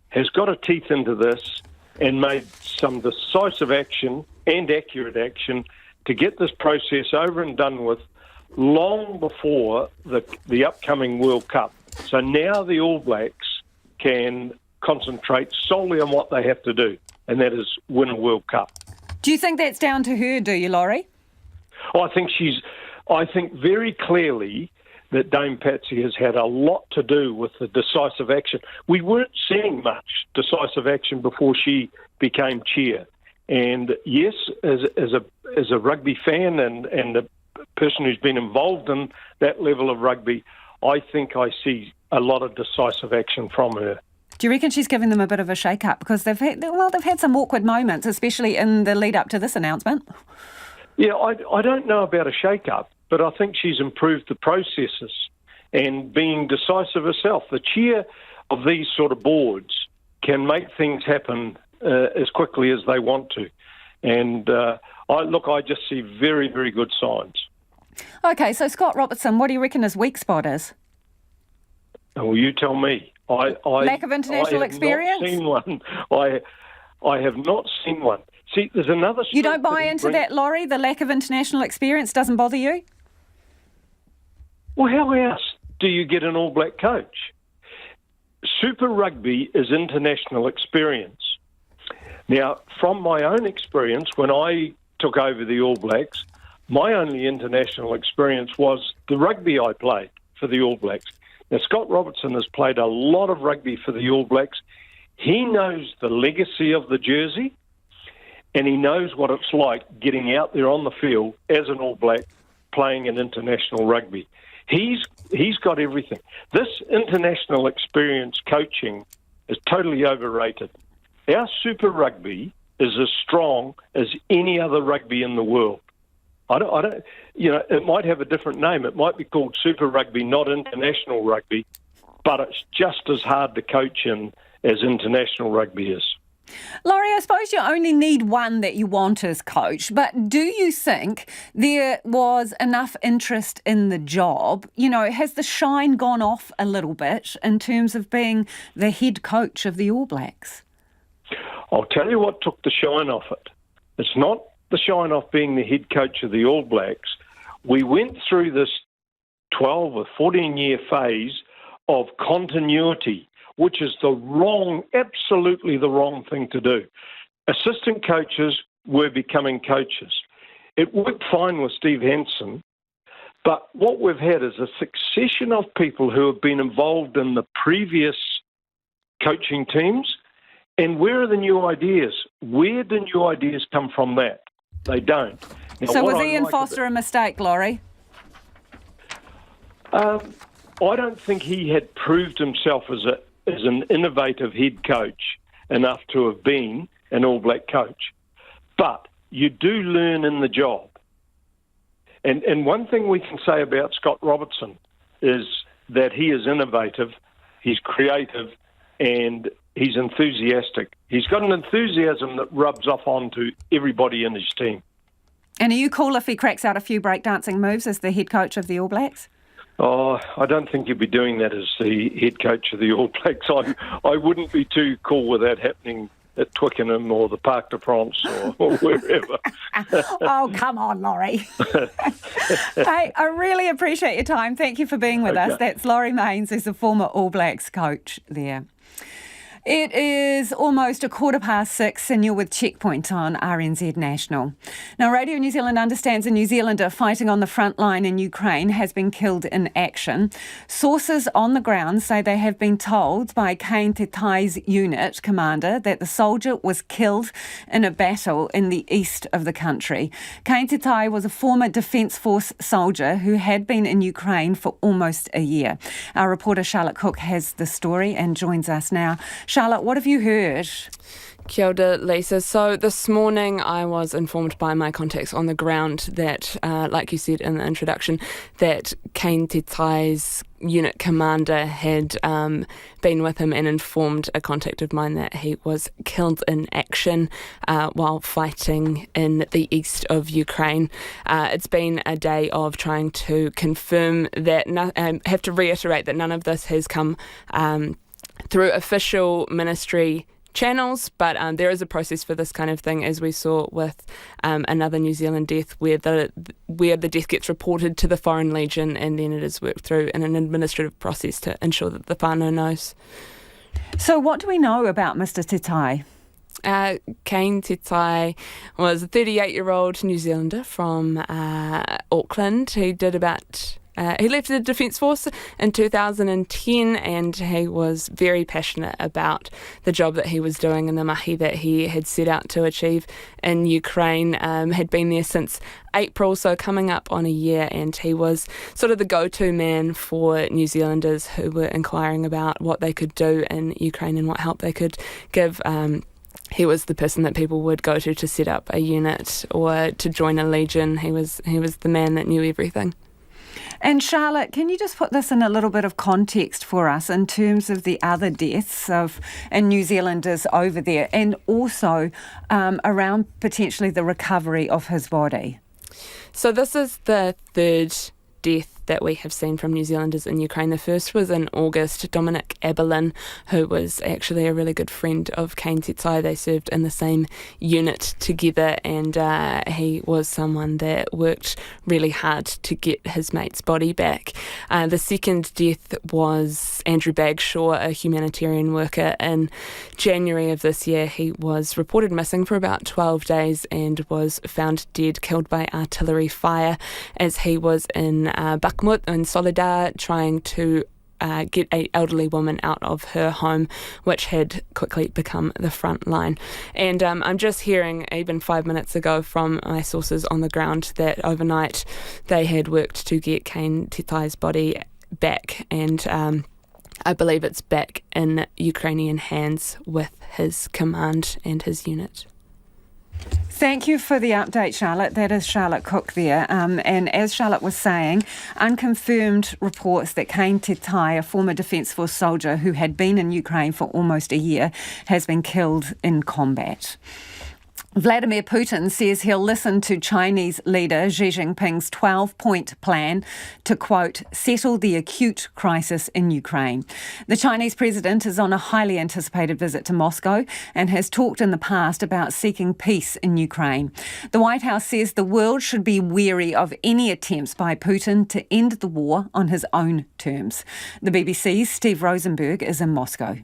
has got her teeth into this and made some decisive action and accurate action to get this process over and done with long before the upcoming World Cup. So now the All Blacks can concentrate solely on what they have to do, and that is win a World Cup. Do you think that's down to her, do you, Laurie? I think very clearly that Dame Patsy has had a lot to do with the decisive action. We weren't seeing much decisive action before she became chair. And yes, as a rugby fan and a person who's been involved in that level of rugby, I think I see a lot of decisive action from her. Do you reckon she's giving them a bit of a shake-up? Because they've had some awkward moments, especially in the lead-up to this announcement. Yeah, I don't know about a shake-up, but I think she's improved the processes and being decisive herself. The chair of these sort of boards can make things happen as quickly as they want to. And I just see very, very good signs. OK, so Scott Robertson, what do you reckon his weak spot is? Well, you tell me. Lack of international experience? I have not seen one. I have not seen one. See, there's another... You don't buy into that, Laurie? The lack of international experience doesn't bother you? Well, how else do you get an All Black coach? Super Rugby is international experience. Now, from my own experience, when I took over the All Blacks, my only international experience was the rugby I played for the All Blacks. Now, Scott Robertson has played a lot of rugby for the All Blacks. He knows the legacy of the jersey, and he knows what it's like getting out there on the field as an All Black playing in international rugby. He's got everything. This international experience coaching is totally overrated. Our Super Rugby is as strong as any other rugby in the world. I don't, it might have a different name. It might be called Super Rugby, not international rugby, but it's just as hard to coach in as international rugby is. Laurie, I suppose you only need one that you want as coach, but do you think there was enough interest in the job? Has the shine gone off a little bit in terms of being the head coach of the All Blacks? I'll tell you what took the shine off it. It's not the shine off being the head coach of the All Blacks. We went through this 12 or 14-year phase of continuity, which is absolutely the wrong thing to do. Assistant coaches were becoming coaches. It worked fine with Steve Hansen, but what we've had is a succession of people who have been involved in the previous coaching teams. And where are the new ideas? Where do new ideas come from that? They don't. Now, so was Ian Foster a mistake, Laurie? I don't think he had proved himself as an innovative head coach enough to have been an All Black coach. But you do learn in the job. And one thing we can say about Scott Robertson is that he is innovative, he's creative, and he's enthusiastic. He's got an enthusiasm that rubs off onto everybody in his team. And are you cool if he cracks out a few breakdancing moves as the head coach of the All Blacks? Oh, I don't think he'd be doing that as the head coach of the All Blacks. I wouldn't be too cool with that happening at Twickenham or the Parc de France or wherever. Oh, come on, Laurie. Hey, I really appreciate your time. Thank you for being with us. That's Laurie Mains, who's the former All Blacks coach there. It is almost 6:15 and you're with Checkpoint on RNZ National. Now, Radio New Zealand understands a New Zealander fighting on the front line in Ukraine has been killed in action. Sources on the ground say they have been told by Kane Te Tai's unit commander that the soldier was killed in a battle in the east of the country. Kane Te Tai was a former Defence Force soldier who had been in Ukraine for almost a year. Our reporter Charlotte Cook has the story and joins us now. Charlotte, what have you heard? Kia ora, Lisa. So this morning I was informed by my contacts on the ground that, like you said in the introduction, that Kane Te Tai's unit commander had been with him and informed a contact of mine that he was killed in action while fighting in the east of Ukraine. It's been a day of trying to confirm that, have to reiterate that none of this has come through official ministry channels, but there is a process for this kind of thing, as we saw with another New Zealand death where the death gets reported to the Foreign Legion and then it is worked through in an administrative process to ensure that the whānau knows. So what do we know about Mr. Te Tai? Kane Te Tai was a 38-year-old New Zealander from Auckland. He did about he left the Defence Force in 2010, and he was very passionate about the job that he was doing and the mahi that he had set out to achieve in Ukraine. Had been there since April, so coming up on a year, and he was sort of the go-to man for New Zealanders who were inquiring about what they could do in Ukraine and what help they could give. He was the person that people would go to set up a unit or to join a legion. He was the man that knew everything. And Charlotte, can you just put this in a little bit of context for us in terms of the other deaths in New Zealanders over there, and also around potentially the recovery of his body? So this is the third death that we have seen from New Zealanders in Ukraine. The first was in August. Dominic Aberlin, who was actually a really good friend of Kane Tetsai. They served in the same unit together, and he was someone that worked really hard to get his mate's body back. The second death was Andrew Bagshaw, a humanitarian worker. In January of this year, he was reported missing for about 12 days and was found dead, killed by artillery fire as he was in Bakhmut in Soledar, trying to get an elderly woman out of her home, which had quickly become the front line. And I'm just hearing, even 5 minutes ago, from my sources on the ground that overnight they had worked to get Kane Tetsai's body back, and I believe it's back in Ukrainian hands with his command and his unit. Thank you for the update, Charlotte. That is Charlotte Cook there. And as Charlotte was saying, unconfirmed reports that Kane Tetsai, a former Defence Force soldier who had been in Ukraine for almost a year, has been killed in combat. Vladimir Putin says he'll listen to Chinese leader Xi Jinping's 12-point plan to, quote, settle the acute crisis in Ukraine. The Chinese president is on a highly anticipated visit to Moscow and has talked in the past about seeking peace in Ukraine. The White House says the world should be wary of any attempts by Putin to end the war on his own terms. The BBC's Steve Rosenberg is in Moscow.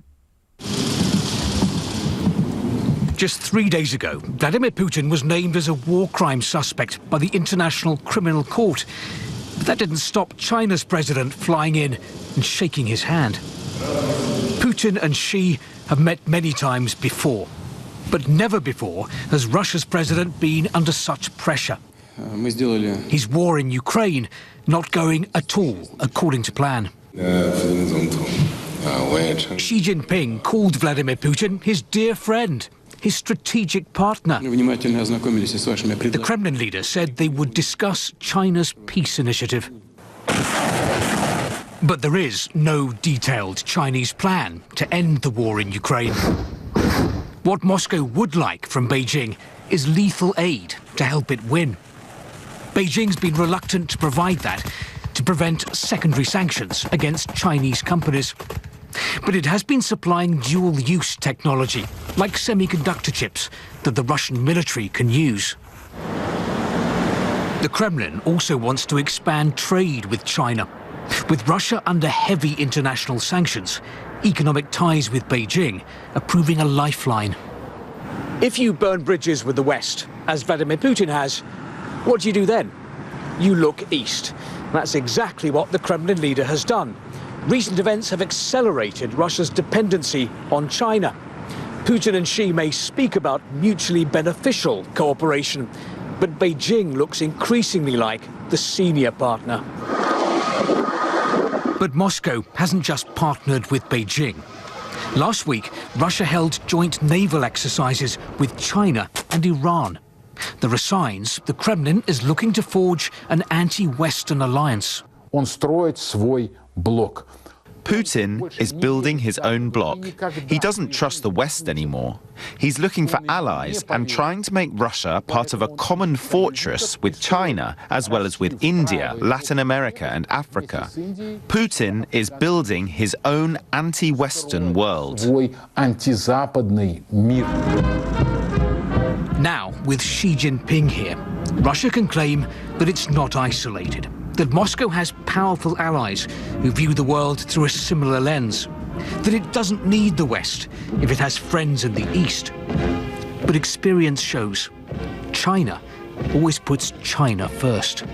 Just 3 days ago, Vladimir Putin was named as a war crime suspect by the International Criminal Court. But that didn't stop China's president flying in and shaking his hand. Putin and Xi have met many times before, but never before has Russia's president been under such pressure. His war in Ukraine not going at all according to plan. Xi Jinping called Vladimir Putin his dear friend, his strategic partner. The Kremlin leader said they would discuss China's peace initiative. But there is no detailed Chinese plan to end the war in Ukraine. What Moscow would like from Beijing is lethal aid to help it win. Beijing's been reluctant to provide that to prevent secondary sanctions against Chinese companies. But it has been supplying dual-use technology, like semiconductor chips, that the Russian military can use. The Kremlin also wants to expand trade with China. With Russia under heavy international sanctions, economic ties with Beijing are proving a lifeline. If you burn bridges with the West, as Vladimir Putin has, what do you do then? You look east. That's exactly what the Kremlin leader has done. Recent events have accelerated Russia's dependency on China. Putin and Xi may speak about mutually beneficial cooperation, but Beijing looks increasingly like the senior partner. But Moscow hasn't just partnered with Beijing. Last week, Russia held joint naval exercises with China and Iran. There are signs the Kremlin is looking to forge an anti-Western alliance. Putin is building his own bloc. He doesn't trust the West anymore. He's looking for allies and trying to make Russia part of a common fortress with China, as well as with India, Latin America and Africa. Putin is building his own anti-Western world. Now, with Xi Jinping here, Russia can claim that it's not isolated, that Moscow has powerful allies who view the world through a similar lens, that it doesn't need the West if it has friends in the East. But experience shows China always puts China first.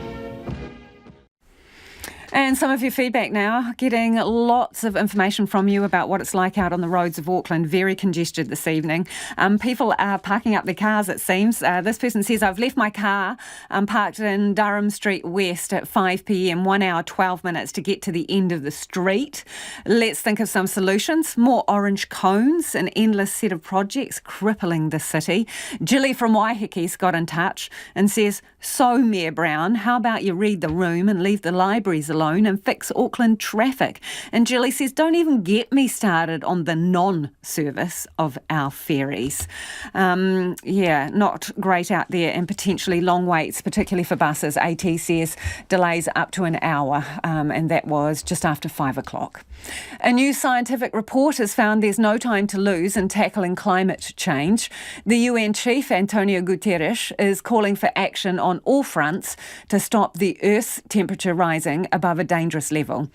And some of your feedback now, getting lots of information from you about what it's like out on the roads of Auckland. Very congested this evening. People are parking up their cars, it seems. This person says, I've left my car parked in Durham Street West at 5 p.m, 1 hour, 12 minutes to get to the end of the street. Let's think of some solutions. More orange cones, an endless set of projects crippling the city. Jilly from Waihike's got in touch and says, so Mayor Brown, how about you read the room and leave the libraries alone and fix Auckland traffic? And Jilly says, don't even get me started on the non-service of our ferries. Not great out there, and potentially long waits, particularly for buses. AT says delays up to an hour, and that was just after 5 o'clock. A new scientific report has found there's no time to lose in tackling climate change. The UN chief, Antonio Guterres, is calling for action on all fronts to stop the Earth's temperature rising above a dangerous level.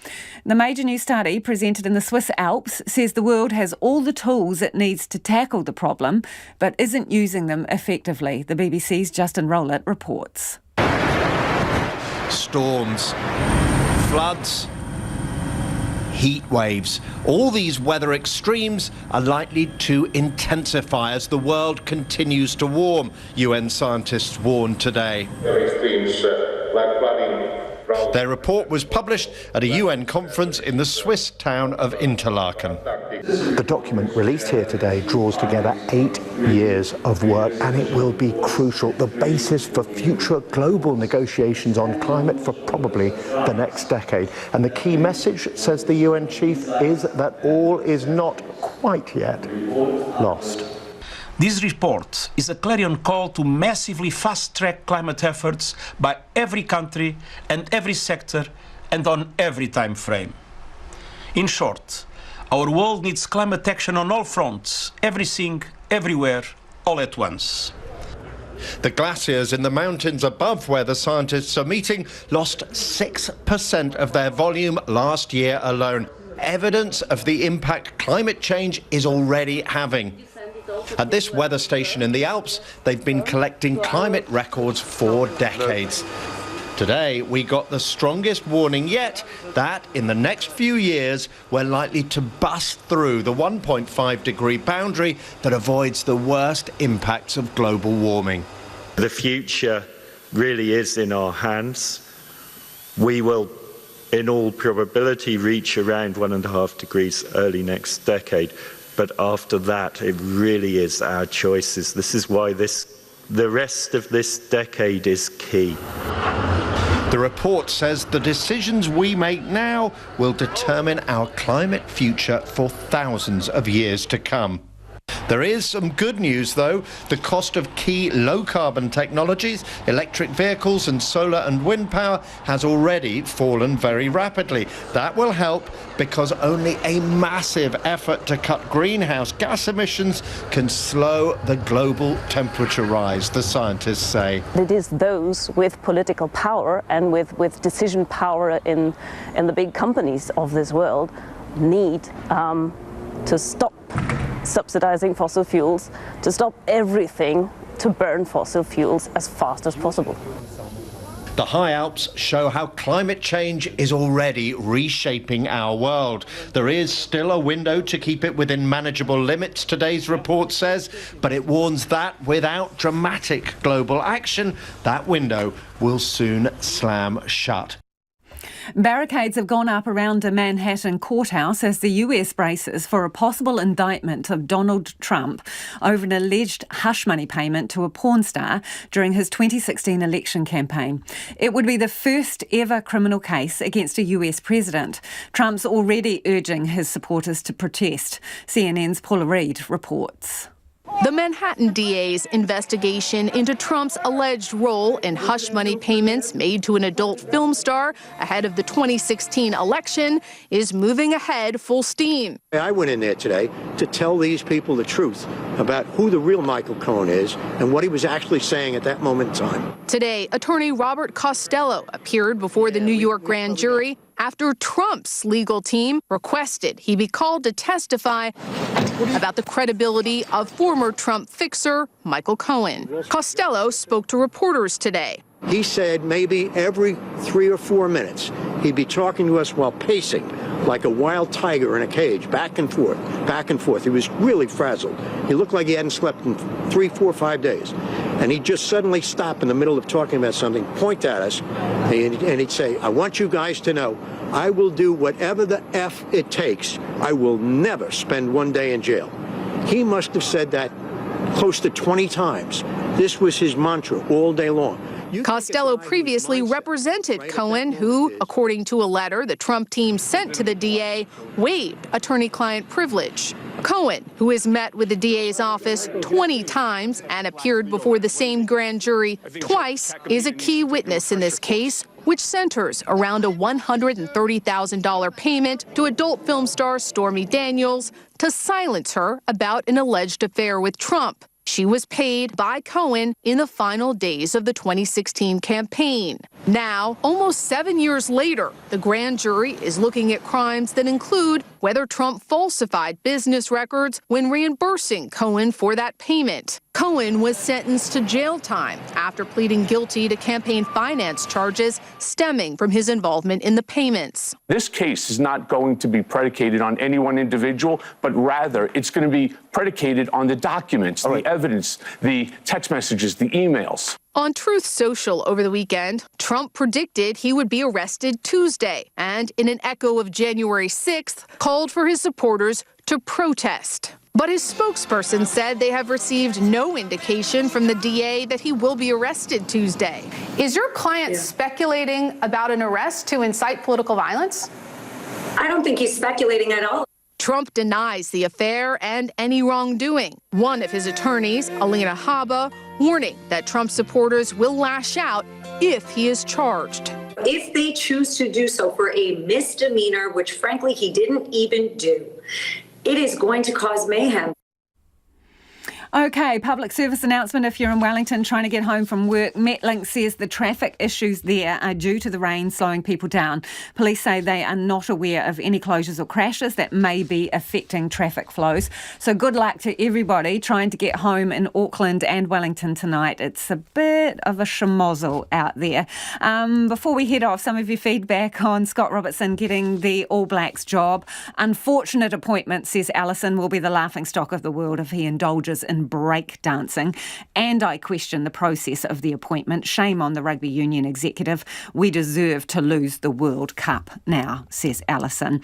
The major new study presented in the Swiss Alps says the world has all the tools it needs to tackle the problem, but isn't using them effectively. The BBC's Justin Rowlett reports. Storms, floods, heat waves. All these weather extremes are likely to intensify as the world continues to warm, UN scientists warned today. Extremes like flooding. Their report was published at a UN conference in the Swiss town of Interlaken. The document released here today draws together 8 years of work, and it will be crucial, the basis for future global negotiations on climate for probably the next decade. And the key message, says the UN chief, is that all is not quite yet lost. This report is a clarion call to massively fast-track climate efforts by every country and every sector and on every time frame. In short, our world needs climate action on all fronts, everything, everywhere, all at once. The glaciers in the mountains above where the scientists are meeting lost 6% of their volume last year alone. Evidence of the impact climate change is already having. At this weather station in the Alps, they've been collecting climate records for decades. Today, we got the strongest warning yet that in the next few years, we're likely to bust through the 1.5 degree boundary that avoids the worst impacts of global warming. The future really is in our hands. We will, in all probability, reach around 1.5 degrees early next decade. But after that, it really is our choices. This is why the rest of this decade is key. The report says the decisions we make now will determine our climate future for thousands of years to come. There is some good news, though. The cost of key low-carbon technologies, electric vehicles and solar and wind power has already fallen very rapidly. That will help because only a massive effort to cut greenhouse gas emissions can slow the global temperature rise, the scientists say. It is those with political power and with decision power in the big companies of this world need to stop subsidizing fossil fuels, to stop everything to burn fossil fuels as fast as possible. The high Alps show how climate change is already reshaping our world. There is still a window to keep it within manageable limits, today's report says, but it warns that without dramatic global action, that window will soon slam shut. Barricades have gone up around a Manhattan courthouse as the US braces for a possible indictment of Donald Trump over an alleged hush money payment to a porn star during his 2016 election campaign. It would be the first ever criminal case against a US president. Trump's already urging his supporters to protest. CNN's Paula Reid reports. The Manhattan DA's investigation into Trump's alleged role in hush money payments made to an adult film star ahead of the 2016 election is moving ahead full steam. I went in there today to tell these people the truth about who the real Michael Cohen is and what he was actually saying at that moment in time. Today, attorney Robert Costello appeared before the New York grand jury after Trump's legal team requested he be called to testify about the credibility of former Trump fixer Michael Cohen. Costello spoke to reporters today. He said maybe every 3 or 4 minutes he'd be talking to us while pacing like a wild tiger in a cage, back and forth, back and forth. He was really frazzled. He looked like he hadn't slept in 3, 4, 5 days. And he'd just suddenly stop in the middle of talking about something, point at us, and he'd say, I want you guys to know, I will do whatever the F it takes. I will never spend one day in jail. He must have said that close to 20 times. This was his mantra all day long. Costello previously represented Cohen, who, according to a letter the Trump team sent to the DA, waived attorney-client privilege. Cohen, who has met with the DA's office 20 times and appeared before the same grand jury twice, is a key witness in this case, which centers around a $130,000 payment to adult film star Stormy Daniels to silence her about an alleged affair with Trump. She was paid by Cohen in the final days of the 2016 campaign. Now, almost 7 years later, the grand jury is looking at crimes that include whether Trump falsified business records when reimbursing Cohen for that payment. Cohen was sentenced to jail time after pleading guilty to campaign finance charges stemming from his involvement in the payments. This case is not going to be predicated on any one individual, but rather it's going to be predicated on the documents, the evidence, the text messages, the emails. On Truth Social over the weekend, Trump predicted he would be arrested Tuesday and, in an echo of January 6th, called for his supporters to protest. But his spokesperson said they have received no indication from the DA that he will be arrested Tuesday. Is your client speculating about an arrest to incite political violence? I don't think he's speculating at all. Trump denies the affair and any wrongdoing. One of his attorneys, Alina Habba, warning that Trump supporters will lash out if he is charged. If they choose to do so for a misdemeanor, which frankly he didn't even do, it is going to cause mayhem. Okay, public service announcement if you're in Wellington trying to get home from work. Metlink says the traffic issues there are due to the rain slowing people down. Police say they are not aware of any closures or crashes that may be affecting traffic flows. So good luck to everybody trying to get home in Auckland and Wellington tonight. It's a bit of a schmozzle out there. Before we head off, some of your feedback on Scott Robertson getting the All Blacks job. Unfortunate appointment, says Alison, will be the laughingstock of the world if he indulges in break dancing, and I question the process of the appointment. Shame on the rugby union executive. We deserve to lose the World Cup now, says Alison.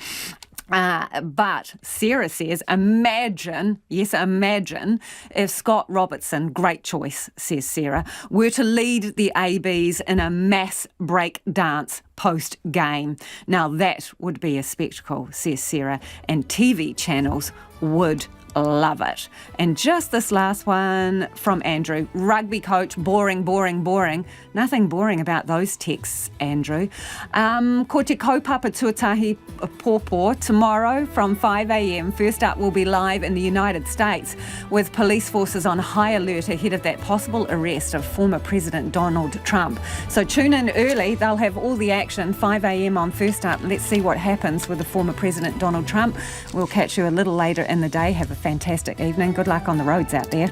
But Sarah says, imagine if Scott Robertson, great choice, says Sarah, were to lead the ABs in a mass break dance post-game. Now that would be a spectacle, says Sarah, and TV channels would love it. And just this last one from Andrew. Rugby coach, boring. Nothing boring about those texts, Andrew. Ko te kaupapa tuatahi pōpō tomorrow from 5 a.m. First up, we'll be live in the United States with police forces on high alert ahead of that possible arrest of former President Donald Trump. So tune in early. They'll have all the action. 5 a.m. on First Up. Let's see what happens with the former President Donald Trump. We'll catch you a little later in the day. Have a fantastic evening. Good luck on the roads out there.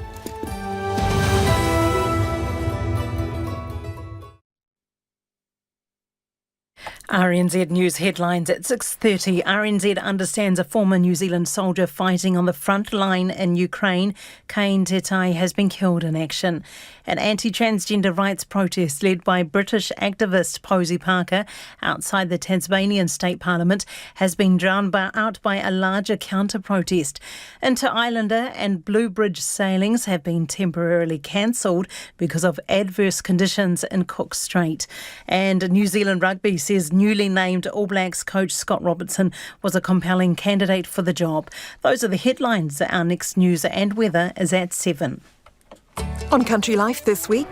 RNZ News headlines at 6:30. RNZ understands a former New Zealand soldier fighting on the front line in Ukraine, Kane Tetai, has been killed in action. An anti-transgender rights protest led by British activist Posy Parker outside the Tasmanian State Parliament has been drowned out by a larger counter-protest. Inter-Islander and Blue Bridge sailings have been temporarily cancelled because of adverse conditions in Cook Strait. And New Zealand Rugby says newly named All Blacks coach Scott Robertson was a compelling candidate for the job. Those are the headlines. Our next news and weather is at 7. On Country Life this week,